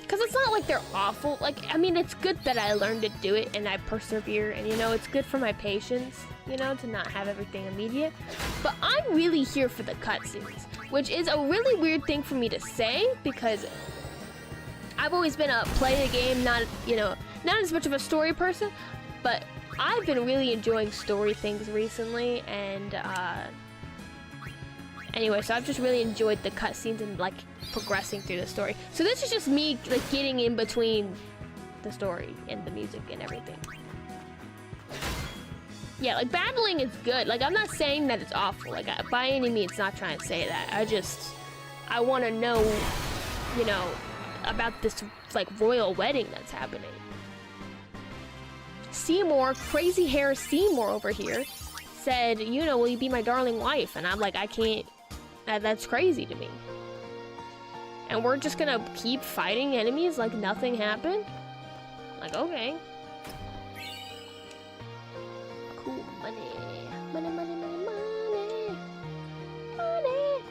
Because it's not like they're awful. Like, I mean, it's good that I learned to do it and I persevere. And, you know, it's good for my patience, you know, to not have everything immediate. But I'm really here for the cutscenes, which is a really weird thing for me to say because I've always been a play the game, not, you know, not as much of a story person. But I've been really enjoying story things recently. And, anyway, so I've just really enjoyed the cutscenes and, like, progressing through the story. So this is just me, like, getting in between the story and the music and everything. Yeah, like, battling is good. Like, I'm not saying that it's awful. Like, by any means, not trying to say that. I want to know, you know, about this, like, royal wedding that's happening. Seymour, crazy hair Seymour over here, said, you know, will you be my darling wife? And I'm like, I can't. That's crazy to me. And we're just gonna keep fighting enemies like nothing happened? Like, okay. Cool money. Money, money, money, money. Money.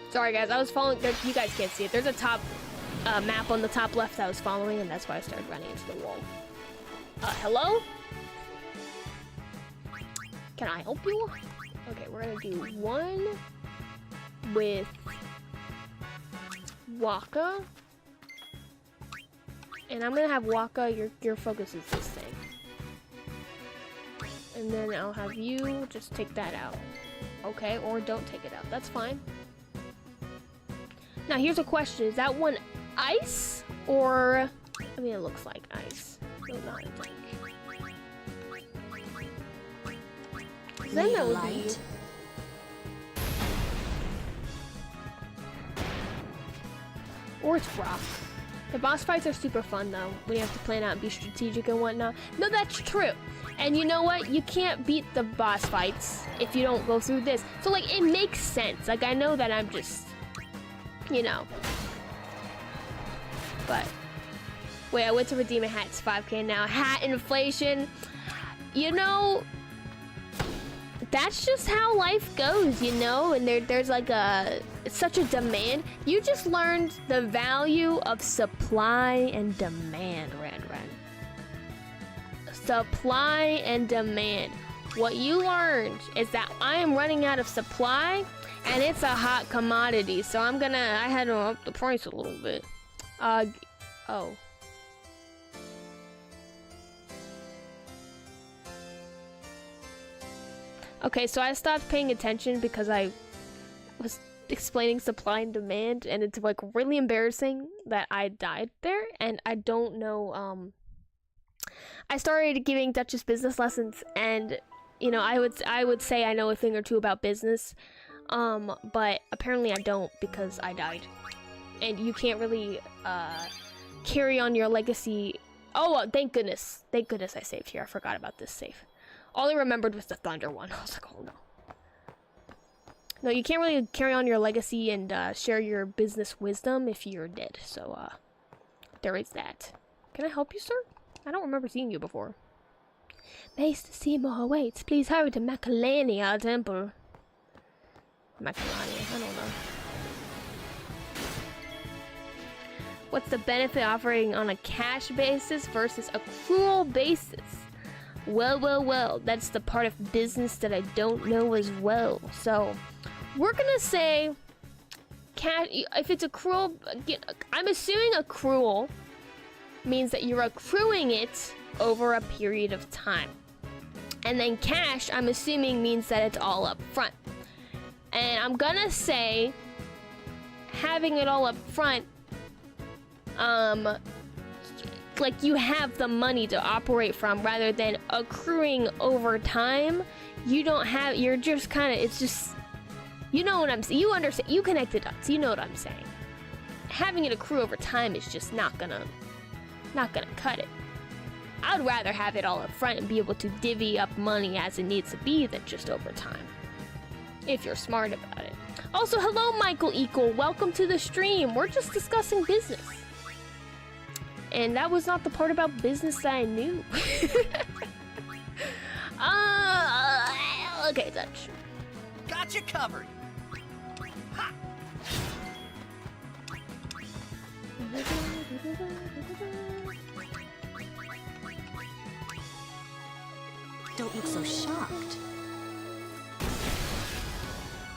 Sorry guys, I was following, you guys can't see it. There's a top map on the top left I was following, and that's why I started running into the wall. Hello? Can I help you? Okay, we're gonna do one with Waka. And I'm gonna have Waka, your focus is this thing. And then I'll have you just take that out. Okay, or don't take it out, that's fine. Now here's a question, is that one ice? Or, I mean it looks like ice. No, not a tank. Then that would be... Or it's rock. The boss fights are super fun though, when you have to plan out and be strategic and whatnot. No, that's true. And you know what? You can't beat the boss fights if you don't go through this. So like, it makes sense. Like, I know that I'm just, you know. But, wait, I went to redeem a hat, it's 5K now. Hat inflation. You know, that's just how life goes, you know? And there's like such a demand. You just learned the value of supply and demand, Ren. Supply and demand. What you learned is that I am running out of supply, and it's a hot commodity. So I had to up the price a little bit. Oh. Okay, so I stopped paying attention because I was explaining supply and demand, and it's like really embarrassing that I died there, and I don't know, I started giving Duchess business lessons, and, you know, I would say I know a thing or two about business, but apparently I don't because I died. And you can't really, carry on your legacy. Oh, thank goodness. Thank goodness I saved here. I forgot about this save. All I remembered was the Thunder one. I was like, oh no. No, you can't really carry on your legacy and share your business wisdom if you're dead. So, there is that. Can I help you, sir? I don't remember seeing you before. Maester Seymour awaits. Please hurry to Macalania Temple. Macalania, I don't know. What's the benefit of operating on a cash basis versus accrual basis? Well, that's the part of business that I don't know as well. So, we're gonna say, if it's accrual, I'm assuming accrual means that you're accruing it over a period of time. And then cash, I'm assuming, means that it's all up front. And I'm gonna say, having it all up front, like you have the money to operate from rather than accruing over time. You don't have, you're just kind of, it's just, you know what I'm saying, you understand, you connect the dots, you know what I'm saying. Having it accrue over time is just not gonna cut it. I'd rather have it all up front and be able to divvy up money as it needs to be than just over time. If you're smart about it. Also, hello Michael Equal, welcome to the stream. We're just discussing business. And that was not the part about business that I knew. Okay, Dutch. Got you covered. Ha! Don't look so shocked.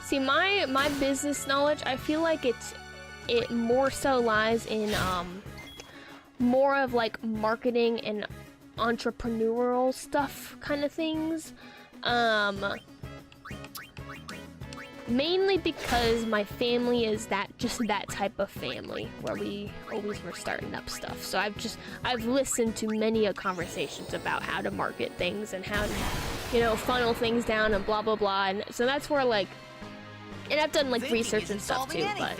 See, my business knowledge, I feel like it more so lies in more of like marketing and entrepreneurial stuff kind of things. Mainly because my family is just that type of family where we always were starting up stuff. So I've listened to many conversations about how to market things and how to, you know, funnel things down and blah blah blah. And so that's where like, and I've done like research and stuff too, but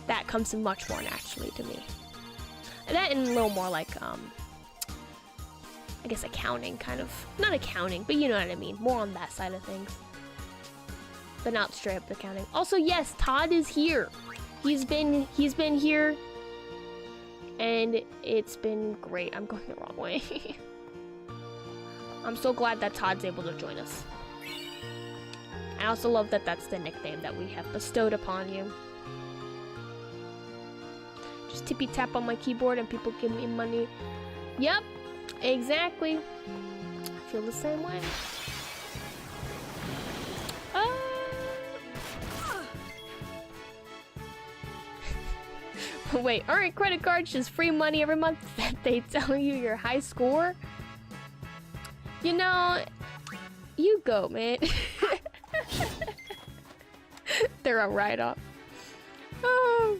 That comes much more naturally to me. And that and a little more like, I guess accounting, kind of. Not accounting, but you know what I mean. More on that side of things. But not straight up accounting. Also, yes, Todd is here. He's been here. And it's been great. I'm going the wrong way. I'm so glad that Todd's able to join us. I also love that that's the nickname that we have bestowed upon you. Just tippy tap on my keyboard and people give me money. Yep, exactly. I feel the same way. Wait, aren't credit cards just free money every month that they tell you your high score? You know, you go, man. They're a write-off. Oh.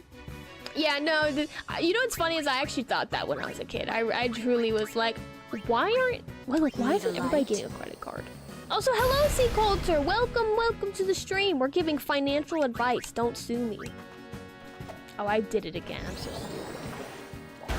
Yeah, no, you know what's funny is I actually thought that when I was a kid. I truly was like, why isn't everybody getting a credit card? Also, hello, Sea Coulter. Welcome to the stream. We're giving financial advice. Don't sue me. Oh, I did it again. I'm so stupid.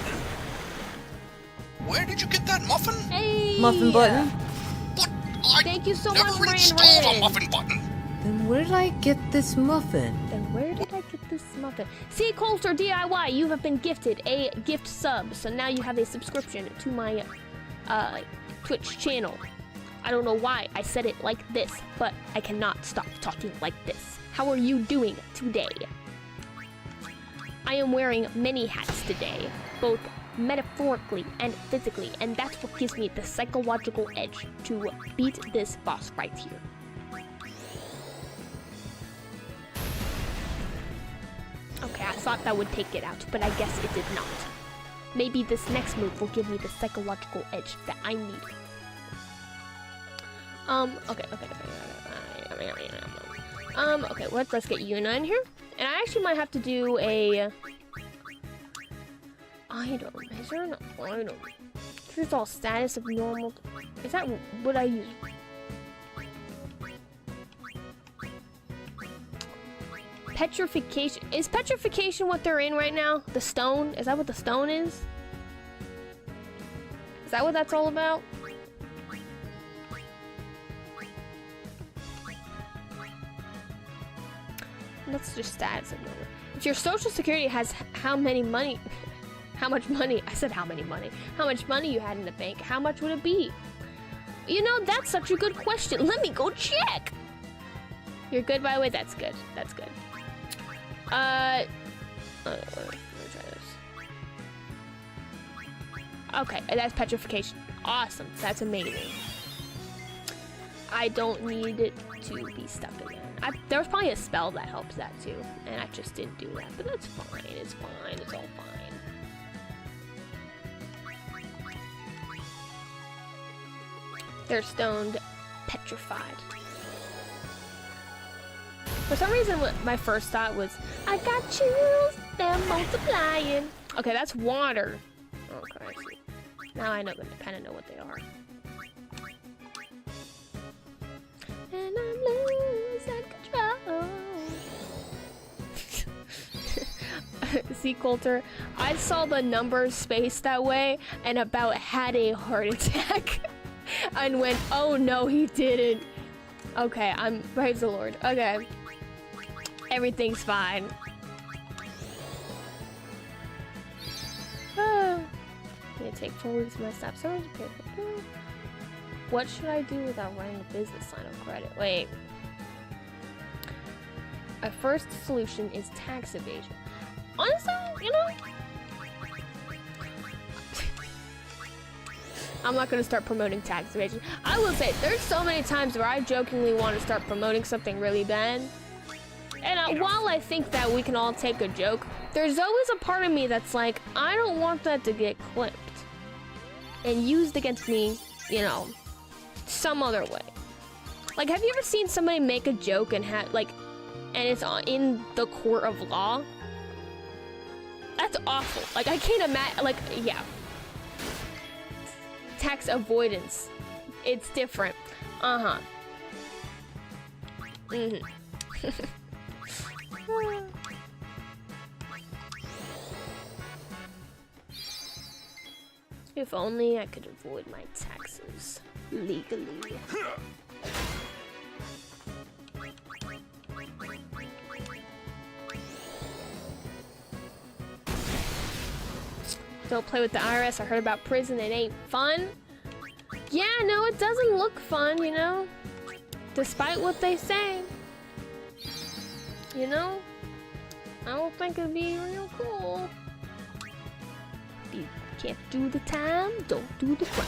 Where did you get that muffin? Hey! Muffin button? What? I Thank you so much, never Ran installed Ran. a muffin button. Then where did I get this muffin? Then where did I get this muffin? Sea Coulter DIY, you have been gifted a gift sub, so now you have a subscription to my Twitch channel. I don't know why I said it like this, but I cannot stop talking like this. How are you doing today? I am wearing many hats today, both metaphorically and physically, and that's what gives me the psychological edge to beat this boss right here. Okay, I thought that would take it out, but I guess it did not. Maybe this next move will give me the psychological edge that I need. Okay, let's get Yuna in here. And I actually might have to do a item. Is there an item? Here's all status of normal. Is that what I use? Petrification. Is petrification what they're in right now? The stone? Is that what the stone is? Is that what that's all about? That's just stats. If your social security has how much money? I said how many money. How much money you had in the bank? How much would it be? You know, that's such a good question. Let me go check. You're good, by the way. That's good. That's good. Let me try this. Okay, that's petrification. Awesome. That's amazing. I don't need it to be stuck again. There was probably a spell that helps that too, and I just didn't do that, but that's fine, it's fine, it's all fine. They're stoned, petrified. For some reason, what my first thought was, I got chills, they're multiplying. Okay, that's water. Okay, I see. Now I kind of know what they are. And I'm losing control. See, Coulter, I saw the numbers spaced that way and about had a heart attack and went, oh no, he didn't. Okay, praise the Lord. Okay. Everything's fine. I'm gonna take 4 weeks of my stop service to pay for food. What should I do without running a business line of credit? Wait. My first solution is tax evasion. Honestly, you know, I'm not gonna start promoting tax evasion. I will say, there's so many times where I jokingly want to start promoting something really bad. And while I think that we can all take a joke, there's always a part of me that's like, I don't want that to get clipped and used against me, you know, some other way. Like, have you ever seen somebody make a joke and and it's in the court of law? That's awful. Like, I can't imagine. Like, yeah, tax avoidance. It's different. If only I could avoid my taxes legally. Don't play with the IRS. I heard about prison. It ain't fun. Yeah, no, it doesn't look fun, you know? Despite what they say. You know? I don't think it'd be real cool. You can't do the time, don't do the crime.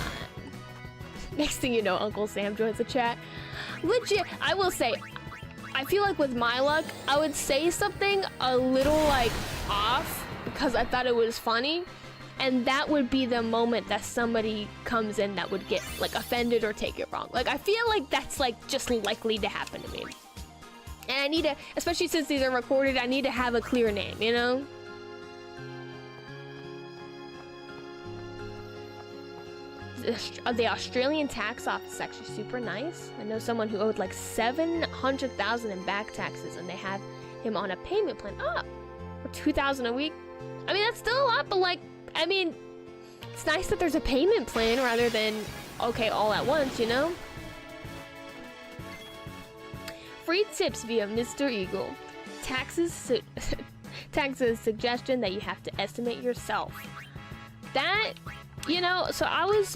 Next thing you know, Uncle Sam joins the chat. Legit, I will say, I feel like with my luck, I would say something a little like off because I thought it was funny. And that would be the moment that somebody comes in that would get like offended or take it wrong. Like I feel like that's like just likely to happen to me. And I need to, especially since these are recorded, I need to have a clear name, you know? The Australian tax office is actually super nice. I know someone who owed like $700,000 in back taxes and they have him on a payment plan. Oh, for $2,000 a week. I mean, that's still a lot, but like, I mean, it's nice that there's a payment plan rather than, okay, all at once, you know? Free tips via Mr. Eagle. Taxes suggestion that you have to estimate yourself. That, you know, so I was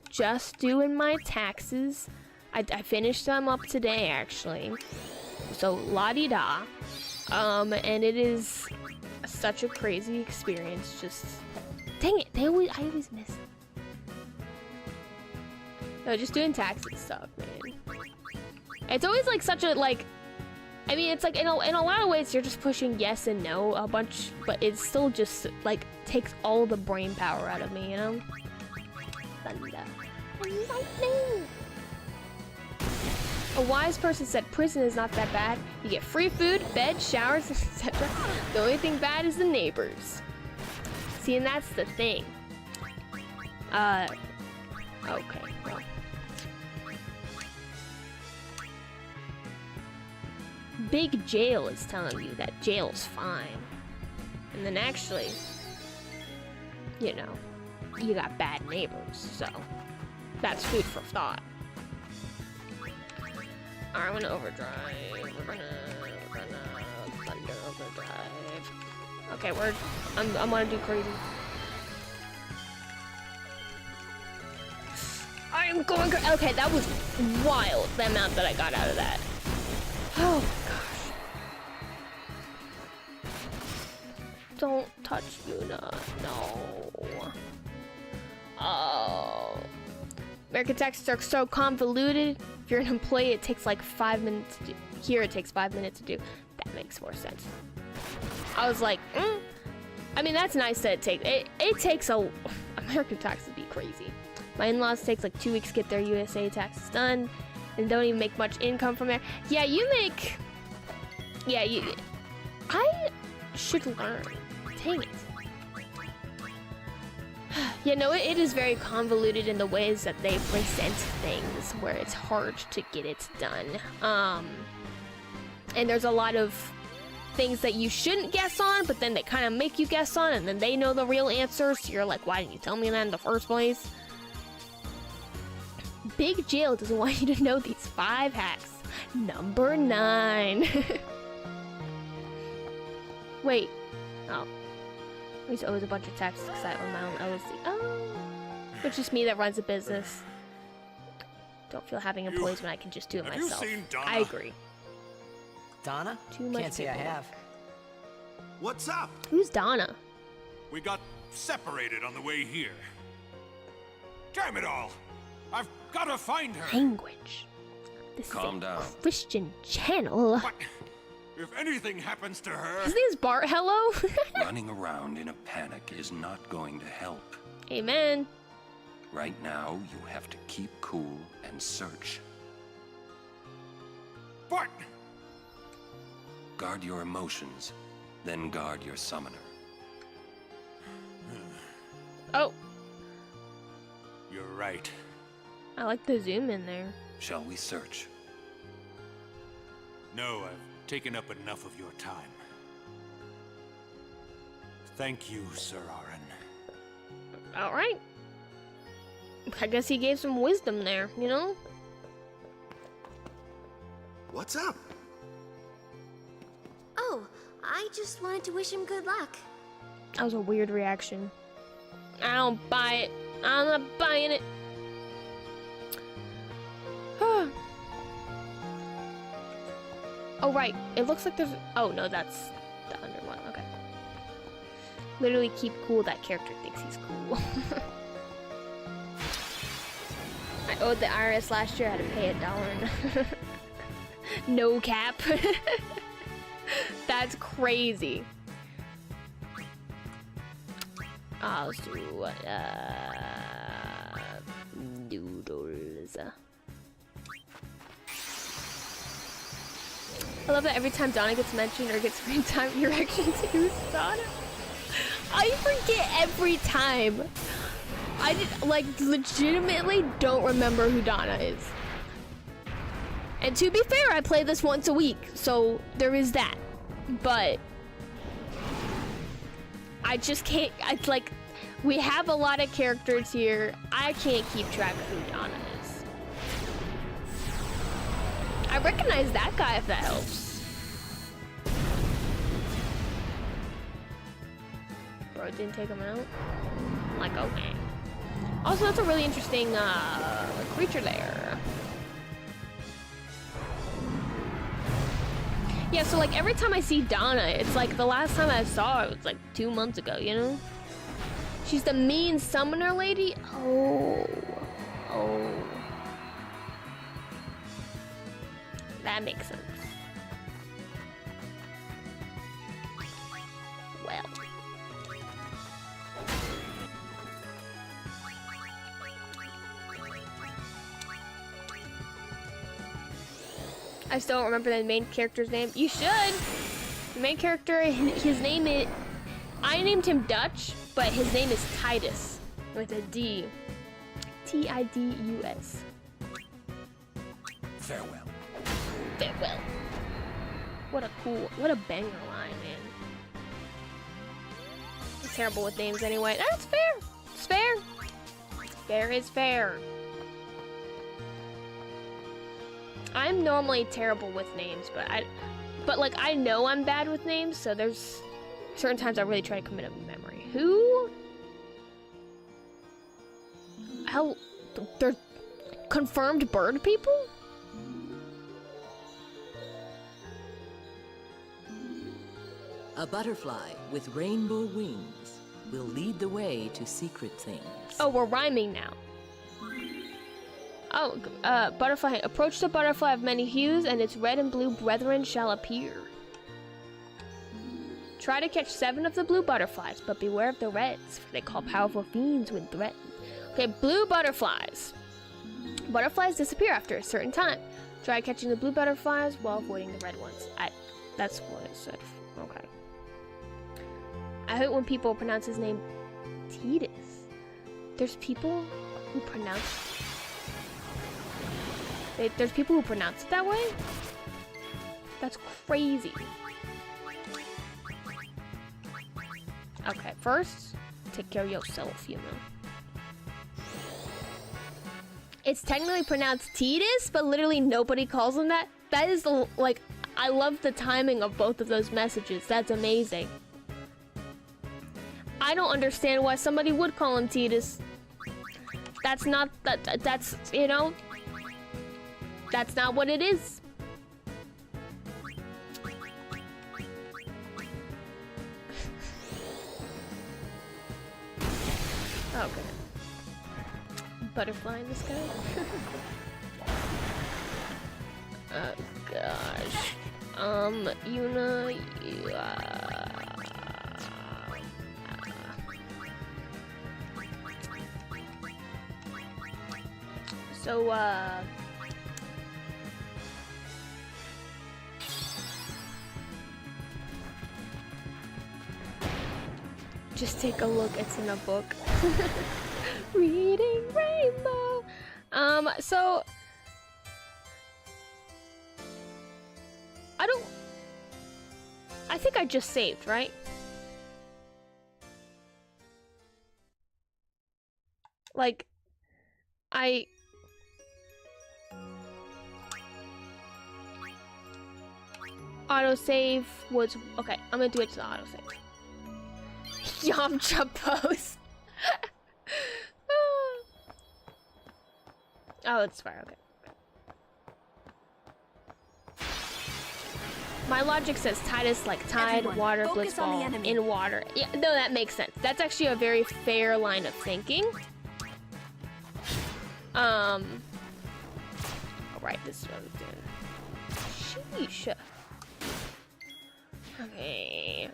just doing my taxes. I finished them up today actually. So la-di-da. And it is such a crazy experience. Just dang it, I always miss it. No, just doing taxes stuff, man. It's always like such a like, I mean, it's like in a lot of ways you're just pushing yes and no a bunch, but it still just like takes all the brain power out of me, you know? Thunder. Lightning. A wise person said prison is not that bad. You get free food, bed, showers, etc. The only thing bad is the neighbors. See, and that's the thing. Okay, well. Big Jail is telling you that jail's fine. And then actually, you know, you got bad neighbors, so that's food for thought. Alright, I'm gonna overdrive. We're gonna thunder overdrive. Okay, I'm gonna do crazy. I am going okay, that was wild, the amount that I got out of that. Oh gosh. Don't touch Yuna. No. Oh. American taxes are so convoluted. If you're an employee, it takes like 5 minutes to do. Here, it takes 5 minutes to do. That makes more sense. I was like, I mean, that's nice that it takes American tax would be crazy. My in-laws takes like 2 weeks to get their USA taxes done, and don't even make much income from there. Yeah, I should learn. Dang it. Yeah, no, it is very convoluted in the ways that they present things where it's hard to get it done. And there's a lot of things that you shouldn't guess on, but then they kind of make you guess on, and then they know the real answer, so you're like, why didn't you tell me that in the first place? Big Jail doesn't want you to know these 5 hacks. Number 9. Wait. Oh. I used to owe a bunch of taxes because I own my own LLC. Oh. It's just me that runs a business. Don't feel having employees when I can just do it myself. I agree. Donna? Too much Can't say I have. What's up? Who's Donna? We got separated on the way here. Damn it all! I've got to find her. Language. This Calm is a down. Christian channel. But if anything happens to her... His name's Bart. Hello? Running around in a panic is not going to help. Amen. Right now, you have to keep cool and search. But... Guard your emotions, then guard your summoner. Oh. You're right. I like the zoom in there. Shall we search? No, I've taken up enough of your time. Thank you, Sir Aaron. All right. I guess he gave some wisdom there, you know? What's up? Oh, I just wanted to wish him good luck. That was a weird reaction. I don't buy it. I'm not buying it. Oh, right. It looks like there's... Oh, no, that's the under one. Okay. Literally keep cool. That character thinks he's cool. I owed the IRS last year. I had to pay $1. No cap. That's crazy. Let's do noodles. I love that every time Donna gets mentioned or gets screen time, your reaction to who's Donna. I forget every time. I legitimately don't remember who Donna is. And to be fair, I play this once a week, so there is that. But I just can't. It's like we have a lot of characters here. I can't keep track of who Donna is. I recognize that guy if that helps. Bro, it didn't take him out. Like, okay. Also, that's a really interesting creature there. Yeah, so like every time I see Donna, it's like the last time I saw her was like 2 months ago, you know? She's the mean summoner lady? Oh. That makes sense. Well. I still don't remember the main character's name. You should! The main character, his name is... I named him Dutch, but his name is Tidus. With a D. Tidus. Farewell. Farewell. What a banger line, man. I'm terrible with names anyway. That's fair. It's fair. Fair is fair. I'm normally terrible with names, but like I know I'm bad with names, so there's certain times I really try to commit a memory. Who? How? They're confirmed bird people? A butterfly with rainbow wings will lead the way to secret things. Oh, we're rhyming now. Oh, butterfly. Approach the butterfly of many hues, and its red and blue brethren shall appear. Try to catch 7 of the blue butterflies, but beware of the reds, for they call powerful fiends when threatened. Okay, blue butterflies. Butterflies disappear after a certain time. Try catching the blue butterflies while avoiding the red ones. That's what it said. Okay. I hate when people pronounce his name Tidus. There's people who pronounce... There's people who pronounce it that way? That's crazy. Okay, first, take care of yourself, you know. It's technically pronounced Tidus, but literally nobody calls him that. That is, like, I love the timing of both of those messages. That's amazing. I don't understand why somebody would call him Tidus. That's not, that's, you know... That's not what it is. Okay. Butterfly in the sky. Oh gosh. Yuna. So just take a look, it's in a book. Reading Rainbow. So I think I just saved, right? Like, autosave was okay. I'm gonna do it to the autosave. Yamcha pose. Oh, it's fire. Okay. My logic says Tidus like tide, Everyone, water, focus on the blitzball, enemy. in water. Yeah, no, that makes sense. That's actually a very fair line of thinking. Alright, this is what I'm doing. Sheesh. Okay.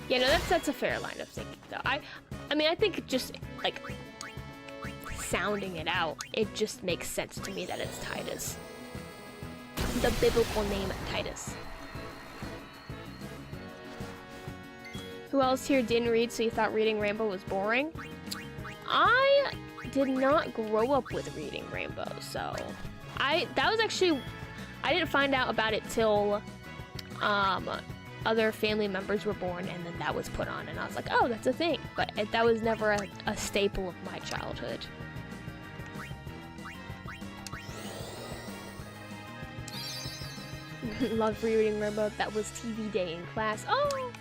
Yeah, no, that's a fair line of thinking, though. I mean, I think just like sounding it out, it just makes sense to me that it's Tidus. The biblical name Tidus. Who else here didn't read, so you thought reading Rainbow was boring? I did not grow up with reading Rainbow, so that was actually, I didn't find out about it till other family members were born, and then that was put on, and I was like, oh, that's a thing. But that was never a staple of my childhood. Loved reading Rainbow. That was TV day in class. Oh,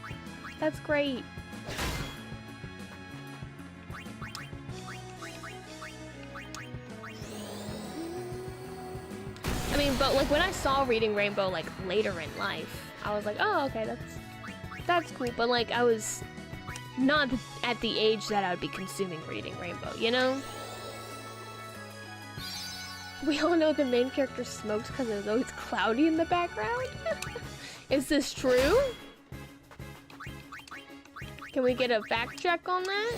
that's great. I mean, but like when I saw reading Rainbow like later in life, I was like, oh, okay, that's cool. But like I was not at the age that I would be consuming reading Rainbow, you know? We all know the main character smokes because it was always cloudy in the background. Is this true? Can we get a fact check on that?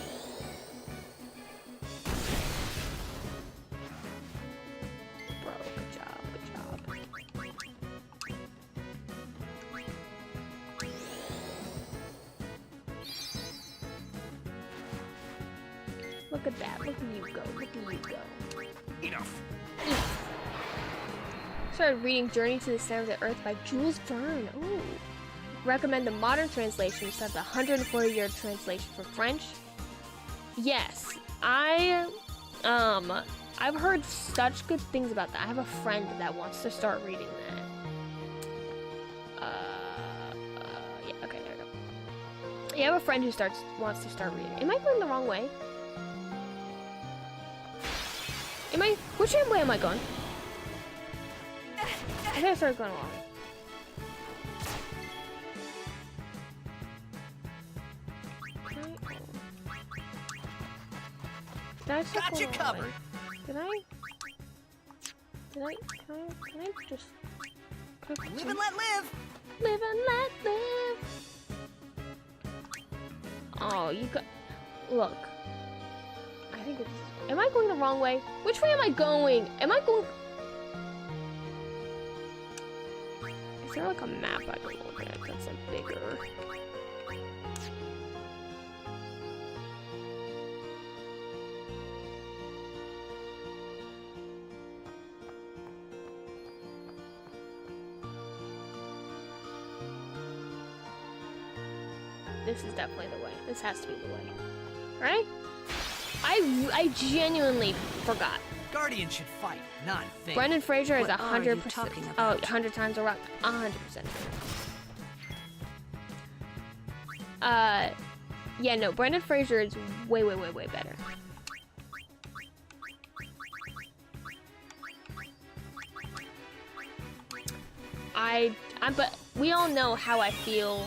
Bro, good job, good job. Look at that, look at you go, look at you go. Enough. Started reading Journey to the Center of the Earth by Jules Verne. Ooh. Recommend the modern translation instead of the 140-year translation for French. Yes, I've heard such good things about that. I have a friend that wants to start reading that. Yeah, okay, there we go. Yeah, I have a friend who wants to start reading. Am I going the wrong way? Which way am I going? I think I started going wrong. Did I start going the wrong way? Can I just... Live and let live! Live and let live! Oh, you got... Look. I think it's... Am I going the wrong way? Which way am I going? Am I going... Is there like a map I can look at that's like bigger? This is definitely the way. This has to be the way. Right? I genuinely forgot. Guardian should fight, not think. Brendan Fraser is What are you 100%. talking Oh, about? 100 times around. 100%. Yeah, no, Brendan Fraser is way better. But we all know how I feel.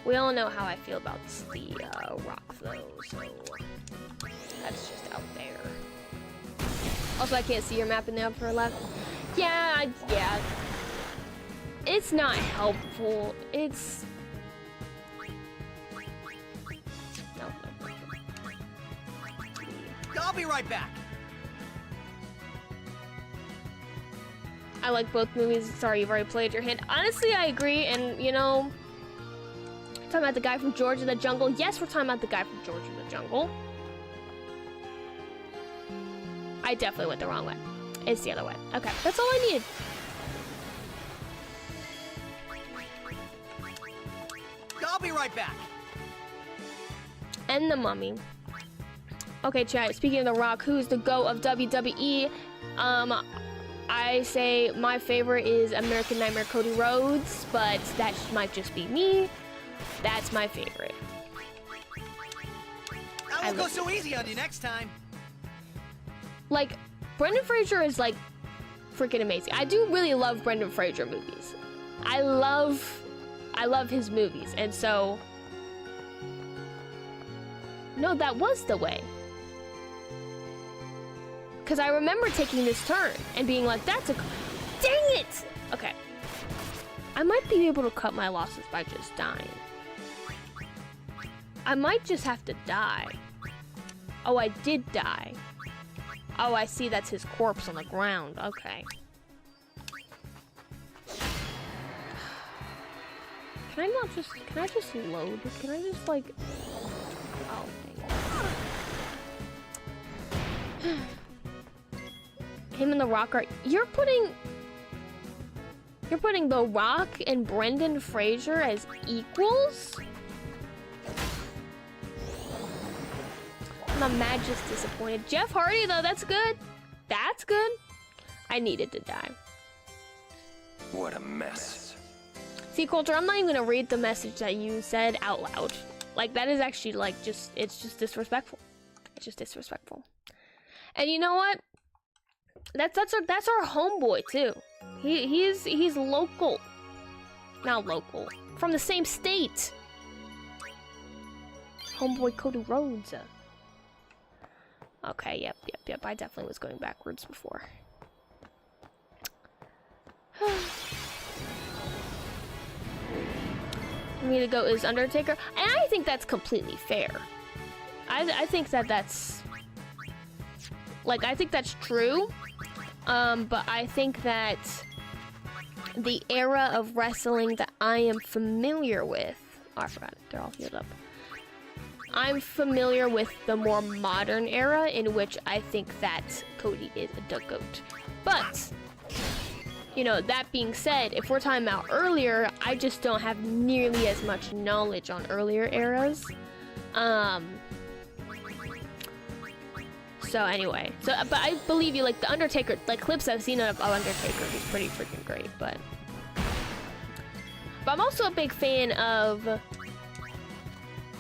We all know how I feel about the Rock, though, so that's just out there. Also, I can't see your map in the upper left. Yeah. It's not helpful. It's... No. I'll be right back. I like both movies. Sorry, you've already played your hand. Honestly, I agree, and, you know... Talking about the guy from George of the Jungle. Yes, we're talking about the guy from George of the Jungle. I definitely went the wrong way. It's the other way. Okay, that's all I needed. I'll be right back. and The Mummy. Okay, chat, speaking of The Rock, who's the GOAT of WWE? I say my favorite is American Nightmare Cody Rhodes, but that might just be me. That's my favorite. I won't go so easy on you next time. Like, Brendan Fraser is like freaking amazing. I do really love Brendan Fraser movies. I love his movies, and so no, that was the way. Because I remember taking this turn and being like, that's a... Dang it! Okay. I might be able to cut my losses by just dying. I might just have to die. Oh, I did die. Oh, I see, that's his corpse on the ground. Okay. Can I just load? Can I just, like... Oh, dang it. Him and The Rock are... You're putting The Rock and Brendan Fraser as equals? I'm mad just disappointed. Jeff Hardy, though, that's good. That's good. I needed to die. What a mess. See, Coulter, I'm not even gonna read the message that you said out loud. Like, that is actually, like, it's just disrespectful. It's just disrespectful. And you know what? That's our homeboy too. He's local. Not local. From the same state. Homeboy Cody Rhodes. Okay, yep. I definitely was going backwards before. Me to go is Undertaker, and I think that's completely fair. I think that's like, I think that's true. But I think that the era of wrestling that I am familiar with... Oh, I forgot it. They're all healed up. I'm familiar with the more modern era in which I think that Cody is the GOAT. But, you know, that being said, if we're talking about earlier, I just don't have nearly as much knowledge on earlier eras. So anyway, but I believe you, like, the Undertaker, like, clips I've seen of Undertaker, he's pretty freaking great, but I'm also a big fan of,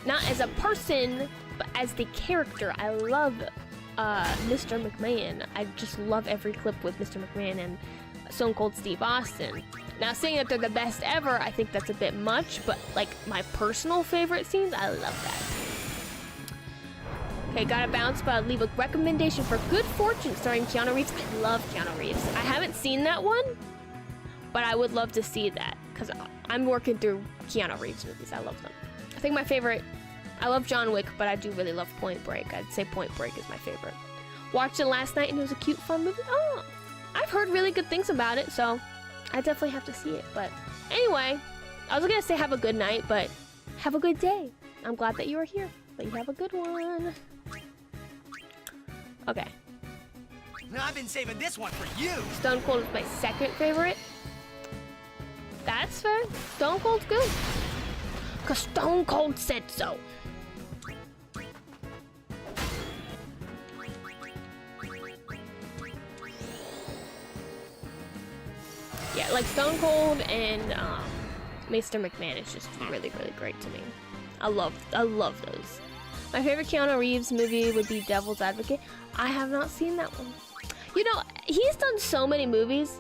not as a person, but as the character. I love Mr. McMahon. I just love every clip with Mr. McMahon and Stone Cold Steve Austin. Now, saying that they're the best ever, I think that's a bit much, but, like, my personal favorite scenes, I love that. Okay, gotta bounce, but I'll leave a recommendation for Good Fortune starring Keanu Reeves. I love Keanu Reeves. I haven't seen that one, but I would love to see that, because I'm working through Keanu Reeves movies. I love them. I think my favorite, I love John Wick, but I do really love Point Break. I'd say Point Break is my favorite. Watched it last night, and it was a cute, fun movie. Oh, I've heard really good things about it, so I definitely have to see it. But anyway, I was gonna say have a good night, but have a good day. I'm glad that you are here, but you have a good one. Okay. No, I've been saving this one for you. Stone Cold is my second favorite. That's fair. Stone Cold's good. Because Stone Cold said so. Yeah, like Stone Cold and Mr. McMahon is just really, really great to me. I love those. My favorite Keanu Reeves movie would be Devil's Advocate. I have not seen that one. You know, he's done so many movies,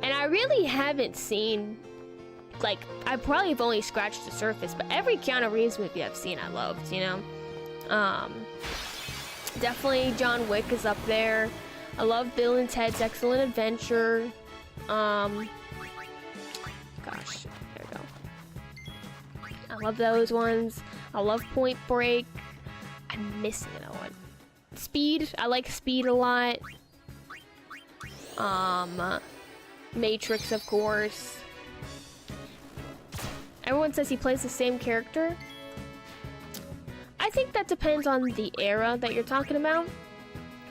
and I really haven't seen, like, I probably have only scratched the surface, but every Keanu Reeves movie I've seen I loved, you know? Definitely John Wick is up there. I love Bill and Ted's Excellent Adventure. Gosh, there we go. I love those ones. I love Point Break. I'm missing another one. Speed. I like Speed a lot. Matrix, of course. Everyone says he plays the same character. I think that depends on the era that you're talking about.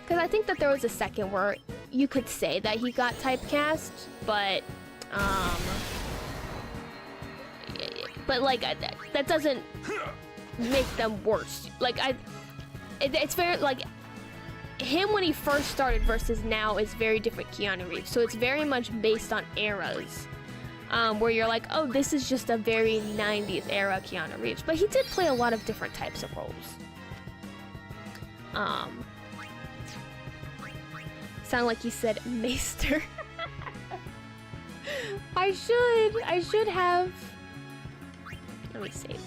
Because I think that there was a second where you could say that he got typecast, but like, that doesn't make them worse. Like it's very like him when he first started versus now is very different Keanu Reeves. So it's very much based on eras. Where you're like, oh, this is just a very 90s era Keanu Reeves. But he did play a lot of different types of roles. Sound like you said Maester. I should have. Let me save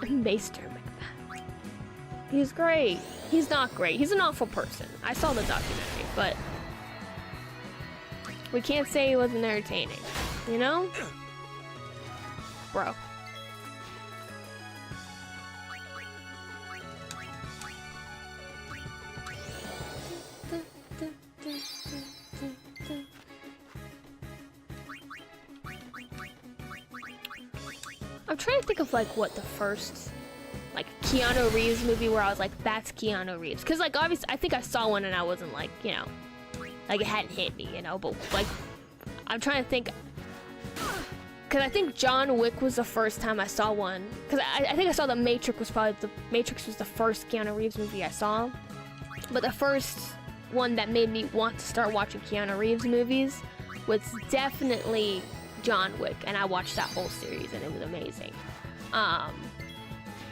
that. Maester Macbeth. He's great. He's not great. He's an awful person. I saw the documentary, but we can't say he wasn't entertaining. You know? Bro. I'm trying to think of like what the first like Keanu Reeves movie where I was like, that's Keanu Reeves. Cause like obviously I think I saw one and I wasn't like, you know, like it hadn't hit me, you know, but like I'm trying to think, cause I think John Wick was the first time I saw one. Cause I think I saw The Matrix was the first Keanu Reeves movie I saw. But the first one that made me want to start watching Keanu Reeves movies was definitely John Wick, and I watched that whole series and it was amazing.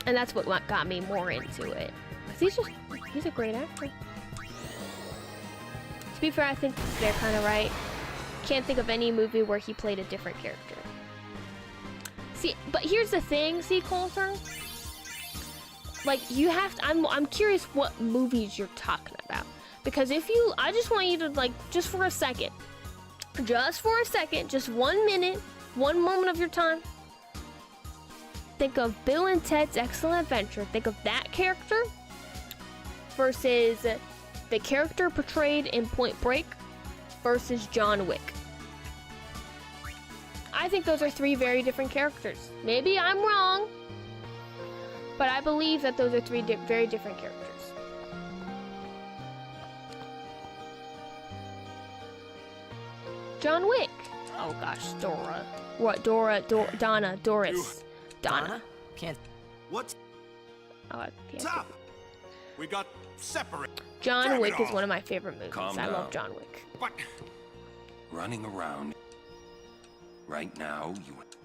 And that's what got me more into it. Cause he's a great actor. To be fair, I think they're kind of right. Can't think of any movie where he played a different character. See, but here's the thing, Coulter. Like you have to, I'm curious what movies you're talking about. Because I just want you to like, just for a second, just 1 minute, 1 moment of your time, think of Bill and Ted's Excellent Adventure. Think of that character versus the character portrayed in Point Break versus John Wick. I think those are 3 very different characters. Maybe I'm wrong, but I believe that those are 3 very different characters. John Wick. Oh gosh, Dora. What? Donna. Doris. Donna. Can't. What's Oh, I can't. up? We got separate. John Damn it Wick is all. one of my favorite movies. Calm I love down. John Wick. But Running around. Right now, you but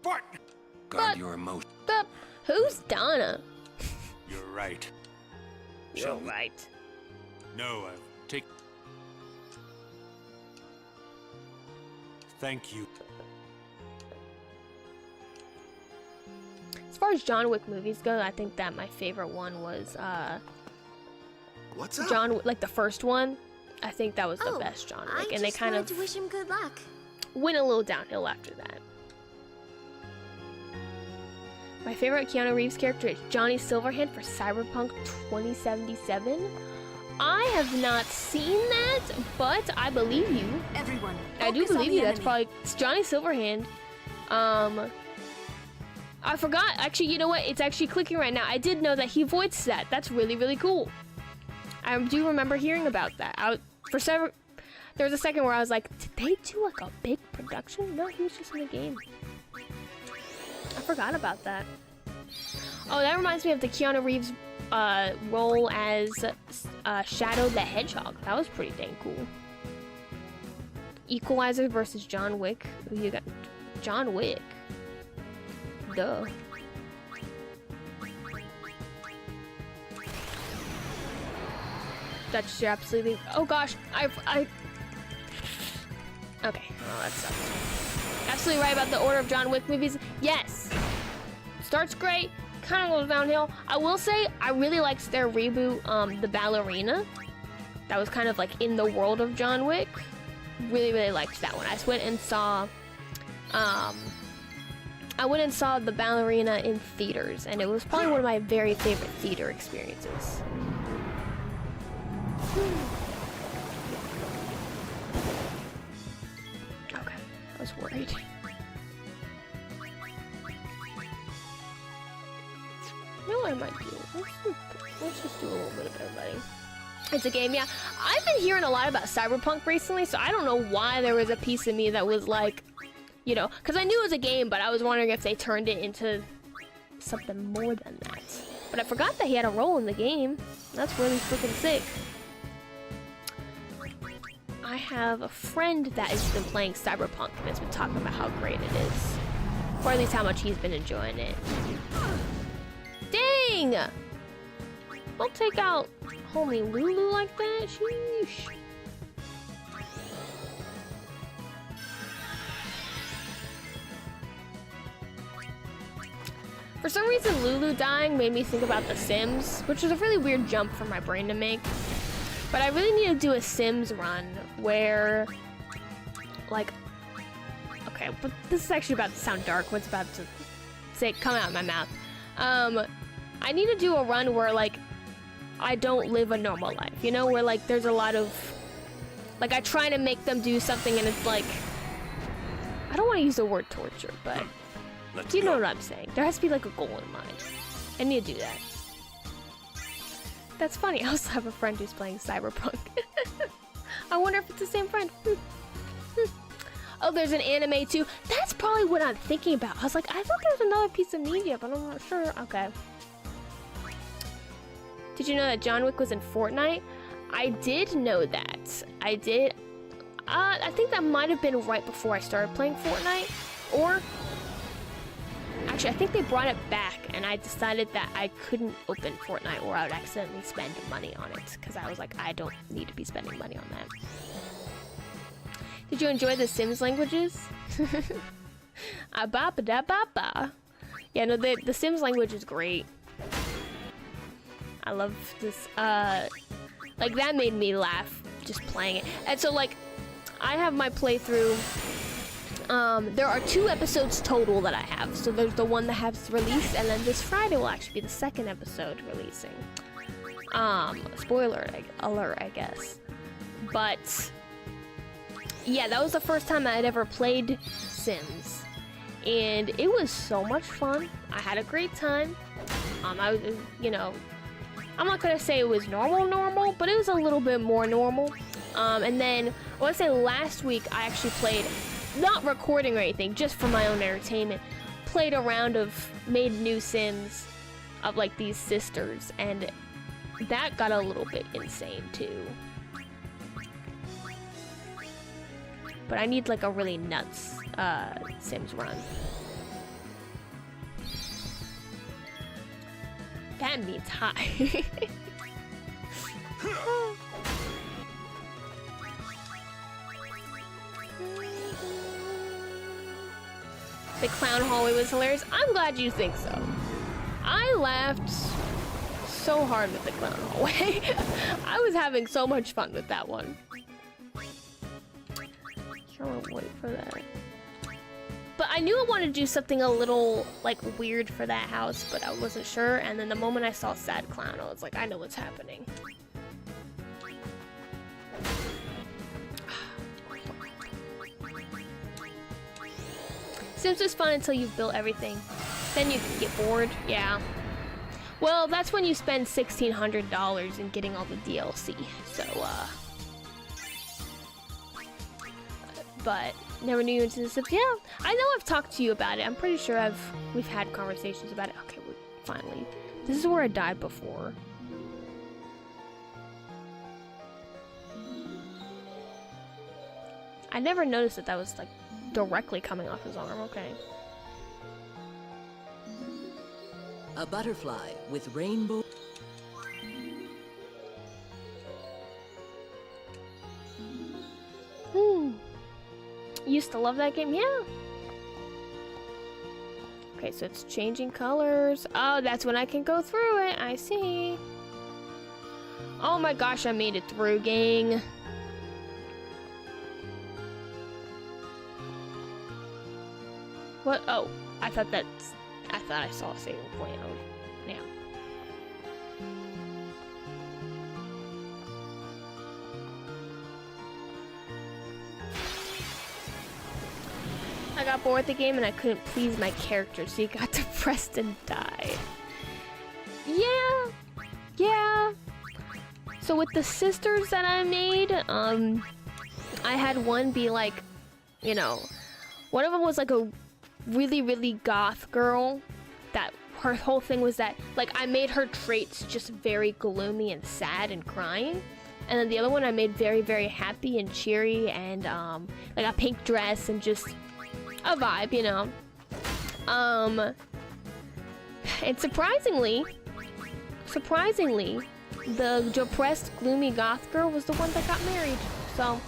guard But- your emotions. Who's Donna? you're right. You're right. No, take. Thank you. As far as John Wick movies go, I think that my favorite one was What's up? John Wick, like the first one. I think that was the Oh, best John I Wick, and they just kind wanted of to wish him good luck. went a little downhill after that. My favorite Keanu Reeves character is Johnny Silverhand for Cyberpunk 2077. I have not seen that, but I believe you. Everyone, I do focus on believe the you. That's enemy. probably it's Johnny Silverhand. I forgot. Actually, you know what? It's actually clicking right now. I did know that he voiced that. That's really, really cool. I do remember hearing about that. There was a second where I was like, did they do like a big production? No, he was just in the game. I forgot about that. Oh, that reminds me of the Keanu Reeves role as Shadow the Hedgehog. That was pretty dang cool. Equalizer versus John Wick. Who you got? John Wick. Duh. That's your absolutely. Oh gosh, I. Okay, well that sucks. Absolutely right about the order of John Wick movies. Yes. Starts great, kind of goes downhill. I will say I really liked their reboot, The Ballerina. That was kind of like in the world of John Wick. Really, really liked that one. I just went and saw. I went and saw The Ballerina in theaters, and it was probably one of my very favorite theater experiences. Okay, I was worried. No, I might be. Let's just do a little bit of everybody. It's a game, yeah. I've been hearing a lot about Cyberpunk recently, so I don't know why there was a piece of me that was like, You know, because I knew it was a game, but I was wondering if they turned it into something more than that. But I forgot that he had a role in the game. That's really freaking sick. I have a friend that has been playing Cyberpunk and has been talking about how great it is. Or at least how much he's been enjoying it. Dang! Don't take out homie Lulu like that. Sheesh. For some reason, Lulu dying made me think about The Sims, which is a really weird jump for my brain to make. But I really need to do a Sims run where, like, okay, but this is actually about to sound dark. What's about to say come out of my mouth? I need to do a run where, like, I don't live a normal life. You know, where like there's a lot of, like, I try to make them do something and it's like, I don't want to use the word torture, but. Do you know what I'm saying? There has to be like a goal in mind. I need to do that. That's funny. I also have a friend who's playing Cyberpunk. I wonder if it's the same friend. Oh, there's an anime too. That's probably what I'm thinking about. I was like, I thought there was another piece of media, but I'm not sure. Okay. Did you know that John Wick was in Fortnite? I did know that. I did. I think that might have been right before I started playing Fortnite. Or... actually, I think they brought it back, and I decided that I couldn't open Fortnite or I would accidentally spend money on it, because I was like, I don't need to be spending money on that. Did you enjoy the Sims languages? Ba-ba-da-ba-ba. Yeah, no, the Sims language is great. I love this, like, that made me laugh just playing it. And so, like, I have my playthrough. There are 2 episodes total that I have. So there's the one that has released, and then this Friday will actually be the 2nd episode releasing. Spoiler alert, I guess. But yeah, that was the first time I had ever played Sims, and it was so much fun. I had a great time. I was, you know, I'm not gonna say it was normal, but it was a little bit more normal. And then I want to say last week I actually played. Not recording or anything, just for my own entertainment. Played a round of made new Sims of like these sisters, and that got a little bit insane too. But I need like a really nuts Sims run. That means hi. The clown hallway was hilarious. I'm glad you think so. I laughed so hard with the clown hallway. I was having so much fun with that one. Can't wait for that. But I knew I wanted to do something a little like weird for that house, but I wasn't sure. And then the moment I saw Sad Clown, I was like, I know what's happening. Sims is fun until you've built everything. Then you get bored, yeah. Well, that's when you spend $1,600 in getting all the DLC, so, but never knew you into the Sims. Yeah, I know I've talked to you about it. I'm pretty sure we've had conversations about it. Okay, finally. This is where I died before. I never noticed that was, like, directly coming off his arm. Okay. A butterfly with rainbow. Used to love that game, yeah. Okay, so it's changing colors. Oh, that's when I can go through it. I see. Oh my gosh, I made it through, gang. What? Oh, I thought I saw a saving point. Oh, yeah. I got bored with the game and I couldn't please my character, so you got depressed and died. Yeah. So with the sisters that I made, I had one be like, you know, One of them was like a really, really goth girl that her whole thing was that, like, I made her traits just very gloomy and sad and crying. And then the other one I made very, very happy and cheery and, like a pink dress and just a vibe, you know. And surprisingly, the depressed, gloomy goth girl was the one that got married. So,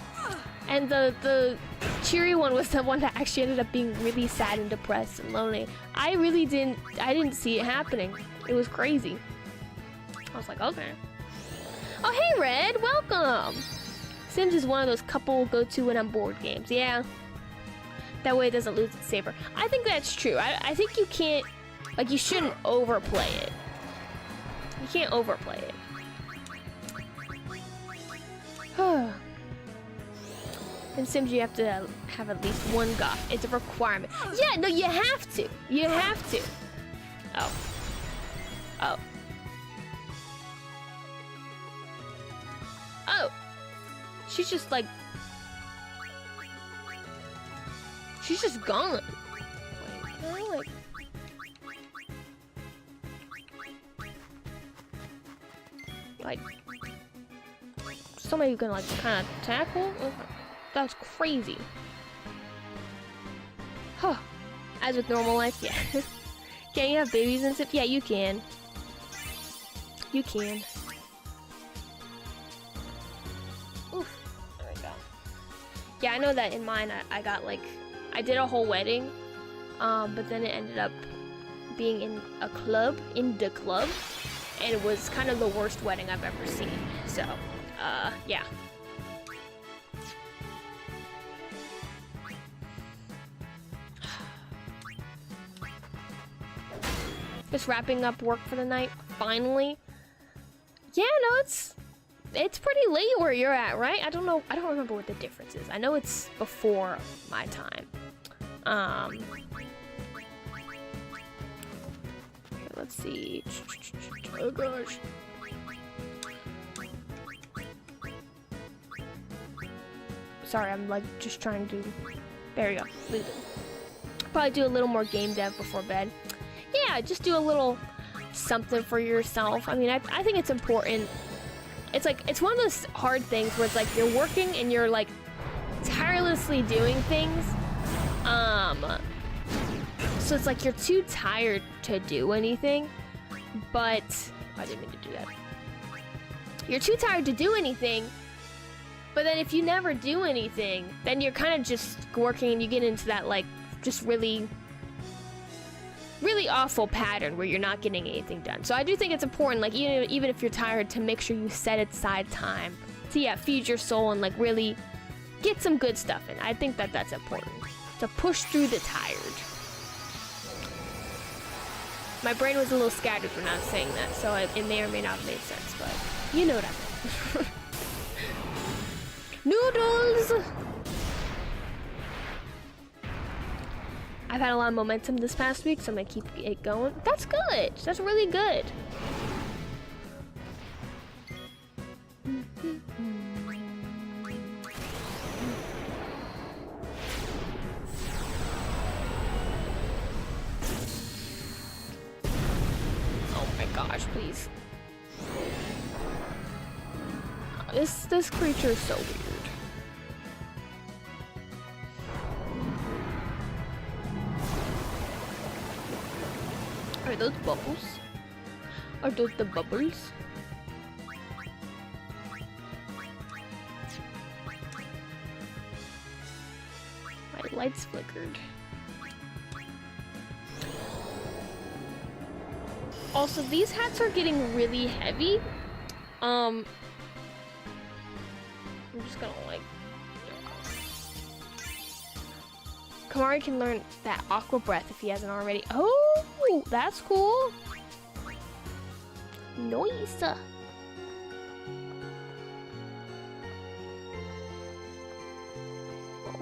and the cheery one was the one that actually ended up being really sad and depressed and lonely. I didn't see it happening. It was crazy. I was like, okay. Oh, hey, Red, welcome. Sims is one of those couple go-to when I'm bored games. Yeah. That way it doesn't lose its savor. I think that's true. I think you can't, like, you shouldn't overplay it. You can't overplay it. In Sims, you have to have at least one goth. It's a requirement. Yeah, no, you have to. You have to. Oh. Oh. Oh. She's just like... She's just gone. Like... Like... Somebody you can, like, kind of tackle? That's crazy. Huh. As with normal life, yeah. Can you have babies and stuff? Yeah, you can. You can. Oof. There we go. Yeah, I know that in mine, I got, like, I did a whole wedding, but then it ended up being in the club, and it was kind of the worst wedding I've ever seen. So, yeah. Just wrapping up work for the night, finally. Yeah, no, it's pretty late where you're at, right? I don't remember what the difference is. I know it's before my time. Here, let's see. Oh gosh. Sorry, I'm like just trying to. There we go. Probably do a little more game dev before bed. Yeah, just do a little something for yourself. I mean, I think it's important. It's like, it's one of those hard things where it's like you're working and you're like tirelessly doing things. So it's like you're too tired to do anything, but I didn't mean to do that. You're too tired to do anything, but then if you never do anything, then you're kind of just working and you get into that like just really awful pattern where you're not getting anything done. So I do think it's important, like even if you're tired, to make sure you set aside time to feed your soul and like really get some good stuff in. I think that that's important, to push through the tired. My brain was a little scattered when I was saying that, so it may or may not have made sense, but you know what I mean. Noodles! I've had a lot of momentum this past week, so I'm gonna keep it going. That's good. That's really good. Oh my gosh, please. This creature is so weird. Are those bubbles? Are those the bubbles? My lights flickered. Also, these hats are getting really heavy. I'm just gonna like... Kamari can learn that aqua breath if he hasn't already. Oh, that's cool. Nice. Oh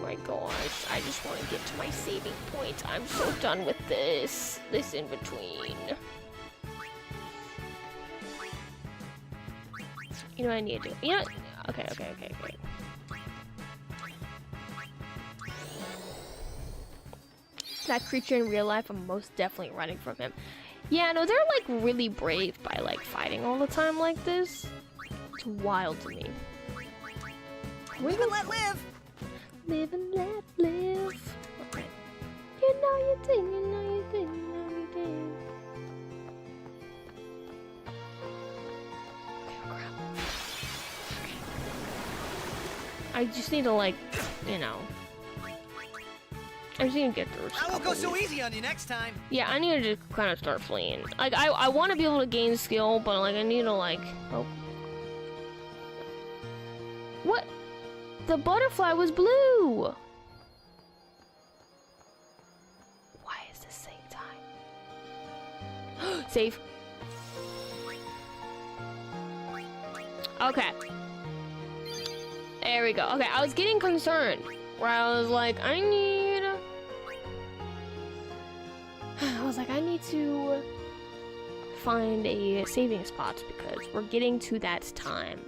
my gosh, I just want to get to my saving point. I'm so done with this in between. You know what I need to do? You know, okay. that creature in real life, I'm most definitely running from him. Yeah, no, they're like really brave by like fighting all the time like this. It's wild to me. Live and let live. Live and let live. Okay. You know you did, you know you did, you know you did. Okay, crap. Okay. I just need to like, you know. I just need to get through. I won't go so easy on you next time. Yeah, I need to just kind of start fleeing. Like, I want to be able to gain skill, but like, I need to like, oh. What? The butterfly was blue. Why is this saying time? Save. Okay. There we go. Okay, I was getting concerned. Where I was like, I need to find a saving spot because we're getting to that time.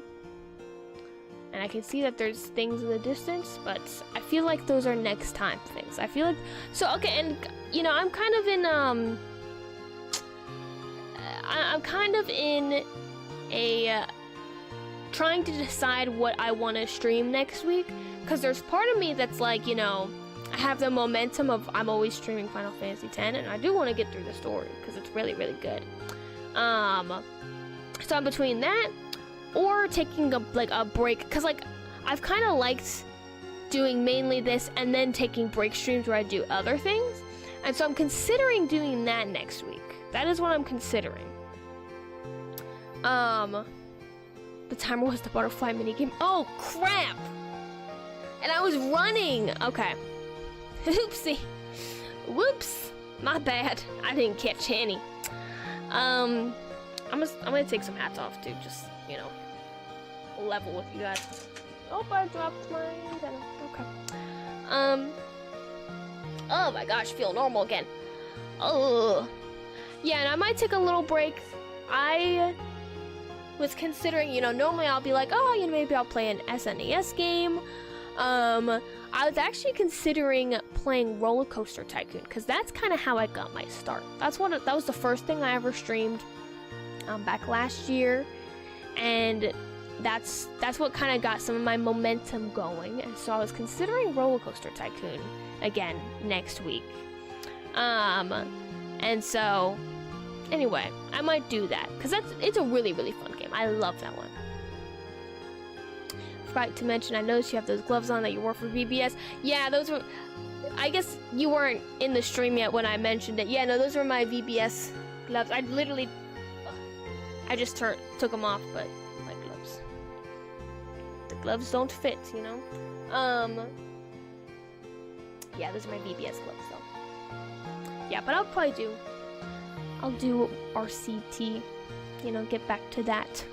And I can see that there's things in the distance, but I feel like those are next time things. I feel like, so okay, and you know, I'm kind of in, I'm kind of in a, trying to decide what I want to stream next week. Because there's part of me that's like, you know, I have the momentum of I'm always streaming Final Fantasy X, and I do want to get through the story because it's really, really good. So I'm between that or taking a break, because like I've kind of liked doing mainly this and then taking break streams where I do other things, and so I'm considering doing that next week. That is what I'm considering. The timer was the butterfly minigame. Oh crap! And I was running. Okay. Oopsie. Whoops. My bad. I didn't catch any. I'm gonna take some hats off too. Just, you know, level with you guys. Oh, I dropped my antenna. Okay. Oh my gosh, feel normal again. Oh. Yeah, and I might take a little break. I was considering, you know, normally I'll be like, oh, you know, maybe I'll play an SNES game. I was actually considering playing Roller Coaster Tycoon because that's kind of how I got my start. That was the first thing I ever streamed back last year, and that's what kind of got some of my momentum going. And so I was considering Roller Coaster Tycoon again next week. And so anyway, I might do that because it's a really, really fun game. I love that one. Forgot to mention, I noticed you have those gloves on that you wore for VBS. Yeah, those were, I guess you weren't in the stream yet when I mentioned it. Yeah, no, those were my VBS gloves. I literally, I just took them off, but my gloves. The gloves don't fit, you know? Yeah, those are my VBS gloves, though. Yeah, but I'll do RCT, you know, get back to that.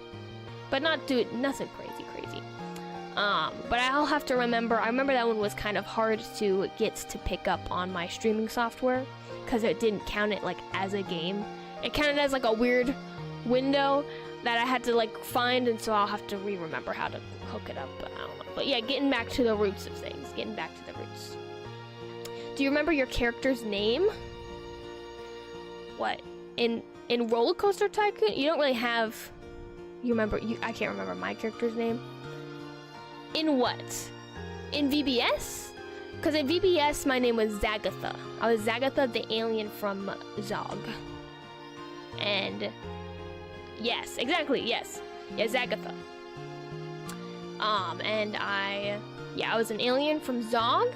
But not do it, nothing crazy. But I'll have to remember, I remember that one was kind of hard to get to pick up on my streaming software because it didn't count it like as a game. It counted as like a weird window that I had to like find, and so I'll have to remember how to hook it up, but I don't know. But yeah, getting back to the roots of things, getting back to the roots. Do you remember your character's name? What? In Roller Coaster Tycoon, you don't really have, I can't remember my character's name. In what? In VBS? Because in VBS, my name was Zagatha. I was Zagatha, the alien from Zog. And yes, exactly, yes. Yeah, Zagatha. And I was an alien from Zog.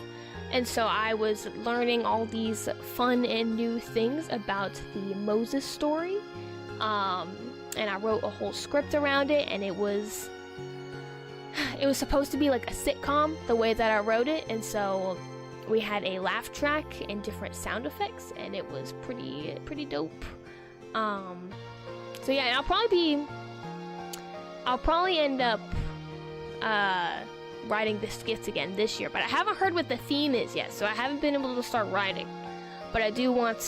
And so I was learning all these fun and new things about the Moses story. And I wrote a whole script around it, and it was supposed to be like a sitcom, the way that I wrote it, and so we had a laugh track and different sound effects, and it was pretty dope. So yeah, and I'll probably end up writing the skits again this year, but I haven't heard what the theme is yet, so I haven't been able to start writing. But I do want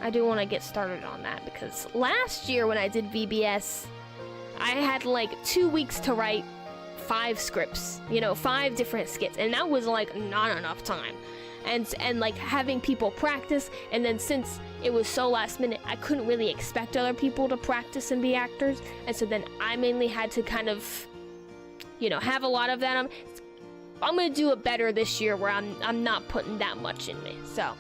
to get started on that, because last year when I did VBS, I had like 2 weeks to write 5 scripts, you know, 5 different skits, and that was like not enough time. And like having people practice, and then since it was so last minute, I couldn't really expect other people to practice and be actors, and so then I mainly had to kind of, you know, have a lot of that. I'm gonna do it better this year, where I'm not putting that much in me. So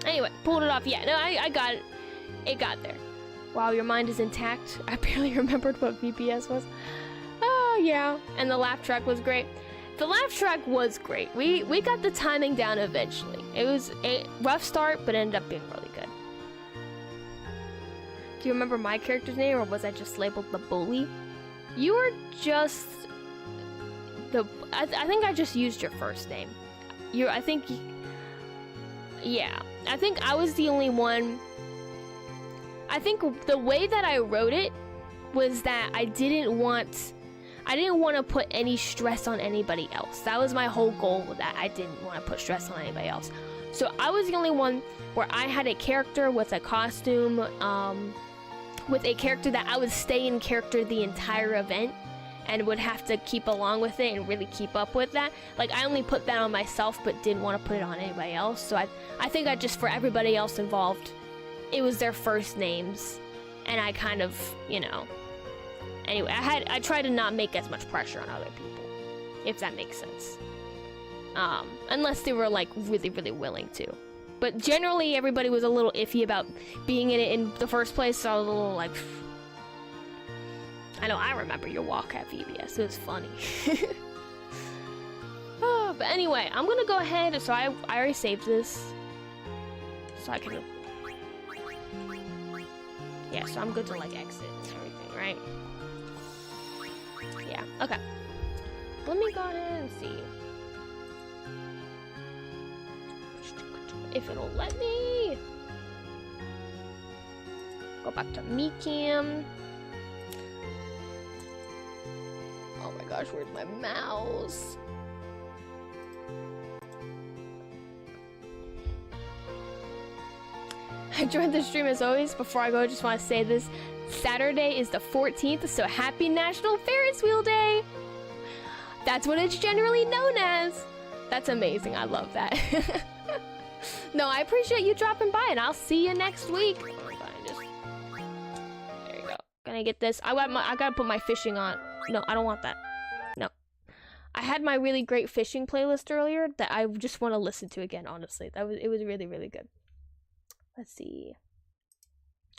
anyway, pulled it off. Yeah, no, I got it. It got there. Wow, your mind is intact. I barely remembered what VPS was. Oh yeah, and the laugh track was great. The laugh track was great. We got the timing down eventually. It was a rough start, but ended up being really good. Do you remember my character's name, or was I just labeled the bully? You were just the. I think I just used your first name. Yeah. I think I was the only one. I think the way that I wrote it was that I didn't want to put any stress on anybody else. That was my whole goal, that I didn't want to put stress on anybody else. So I was the only one where I had a character with a costume, with a character that I would stay in character the entire event and would have to keep along with it and really keep up with that. Like, I only put that on myself but didn't want to put it on anybody else. So I think I just, for everybody else involved, it was their first names, and I kind of, you know. Anyway, I tried to not make as much pressure on other people, if that makes sense. Unless they were like really, really willing to. But generally, everybody was a little iffy about being in it in the first place, so I was a little like... I know, I remember your walk at VBS, it was funny. Oh, but anyway, I'm gonna go ahead, so I already saved this. So I can... Yeah, so I'm good to like exit and everything, right? Yeah, okay. Let me go ahead and see if it'll let me. Go back to MeCam. Oh my gosh, where's my mouse? I joined the stream as always. Before I go, I just want to say this. Saturday is the 14th, so happy National Ferris Wheel Day! That's what it's generally known as. That's amazing, I love that. No, I appreciate you dropping by, and I'll see you next week. There you go. Gonna get this. I gotta put my fishing on. No, I don't want that. No. I had my really great fishing playlist earlier that I just want to listen to again, honestly. It was really, really good. Let's see.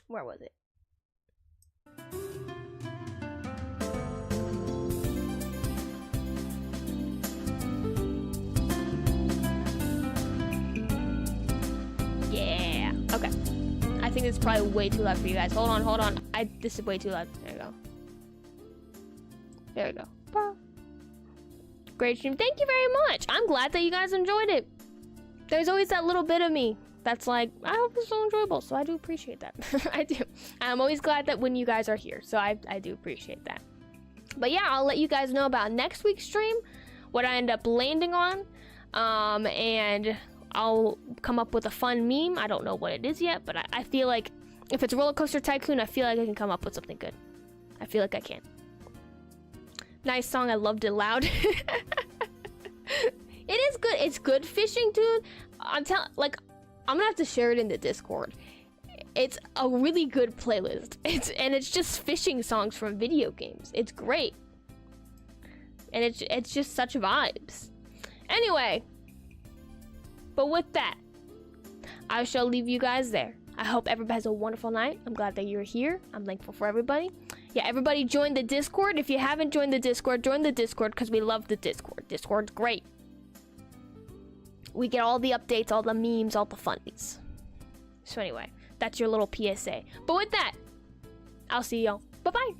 Where was it? Yeah. Okay. I think it's probably way too loud for you guys. Hold on. This is way too loud. There you go. There we go. Bah. Great stream. Thank you very much. I'm glad that you guys enjoyed it. There's always that little bit of me that's like, I hope it's so enjoyable, so I do appreciate that. I do. I'm always glad that when you guys are here, so I do appreciate that. But yeah, I'll let you guys know about next week's stream, what I end up landing on, and I'll come up with a fun meme. I don't know what it is yet, but I feel like if it's Roller Coaster Tycoon, I feel like I can come up with something good. I feel like I can. Nice song, I loved it loud. It is good. It's good fishing, dude. I'm gonna have to share it in the Discord. It's a really good playlist. It's just fishing songs from video games. It's great. And it's just such vibes. Anyway, but with that, I shall leave you guys there. I hope everybody has a wonderful night. I'm glad that you're here. I'm thankful for everybody. Yeah, everybody join the Discord. If you haven't joined the Discord, join the Discord because we love the Discord. Discord's great. We get all the updates, all the memes, all the funnies. So anyway, that's your little PSA. But with that, I'll see y'all. Bye-bye.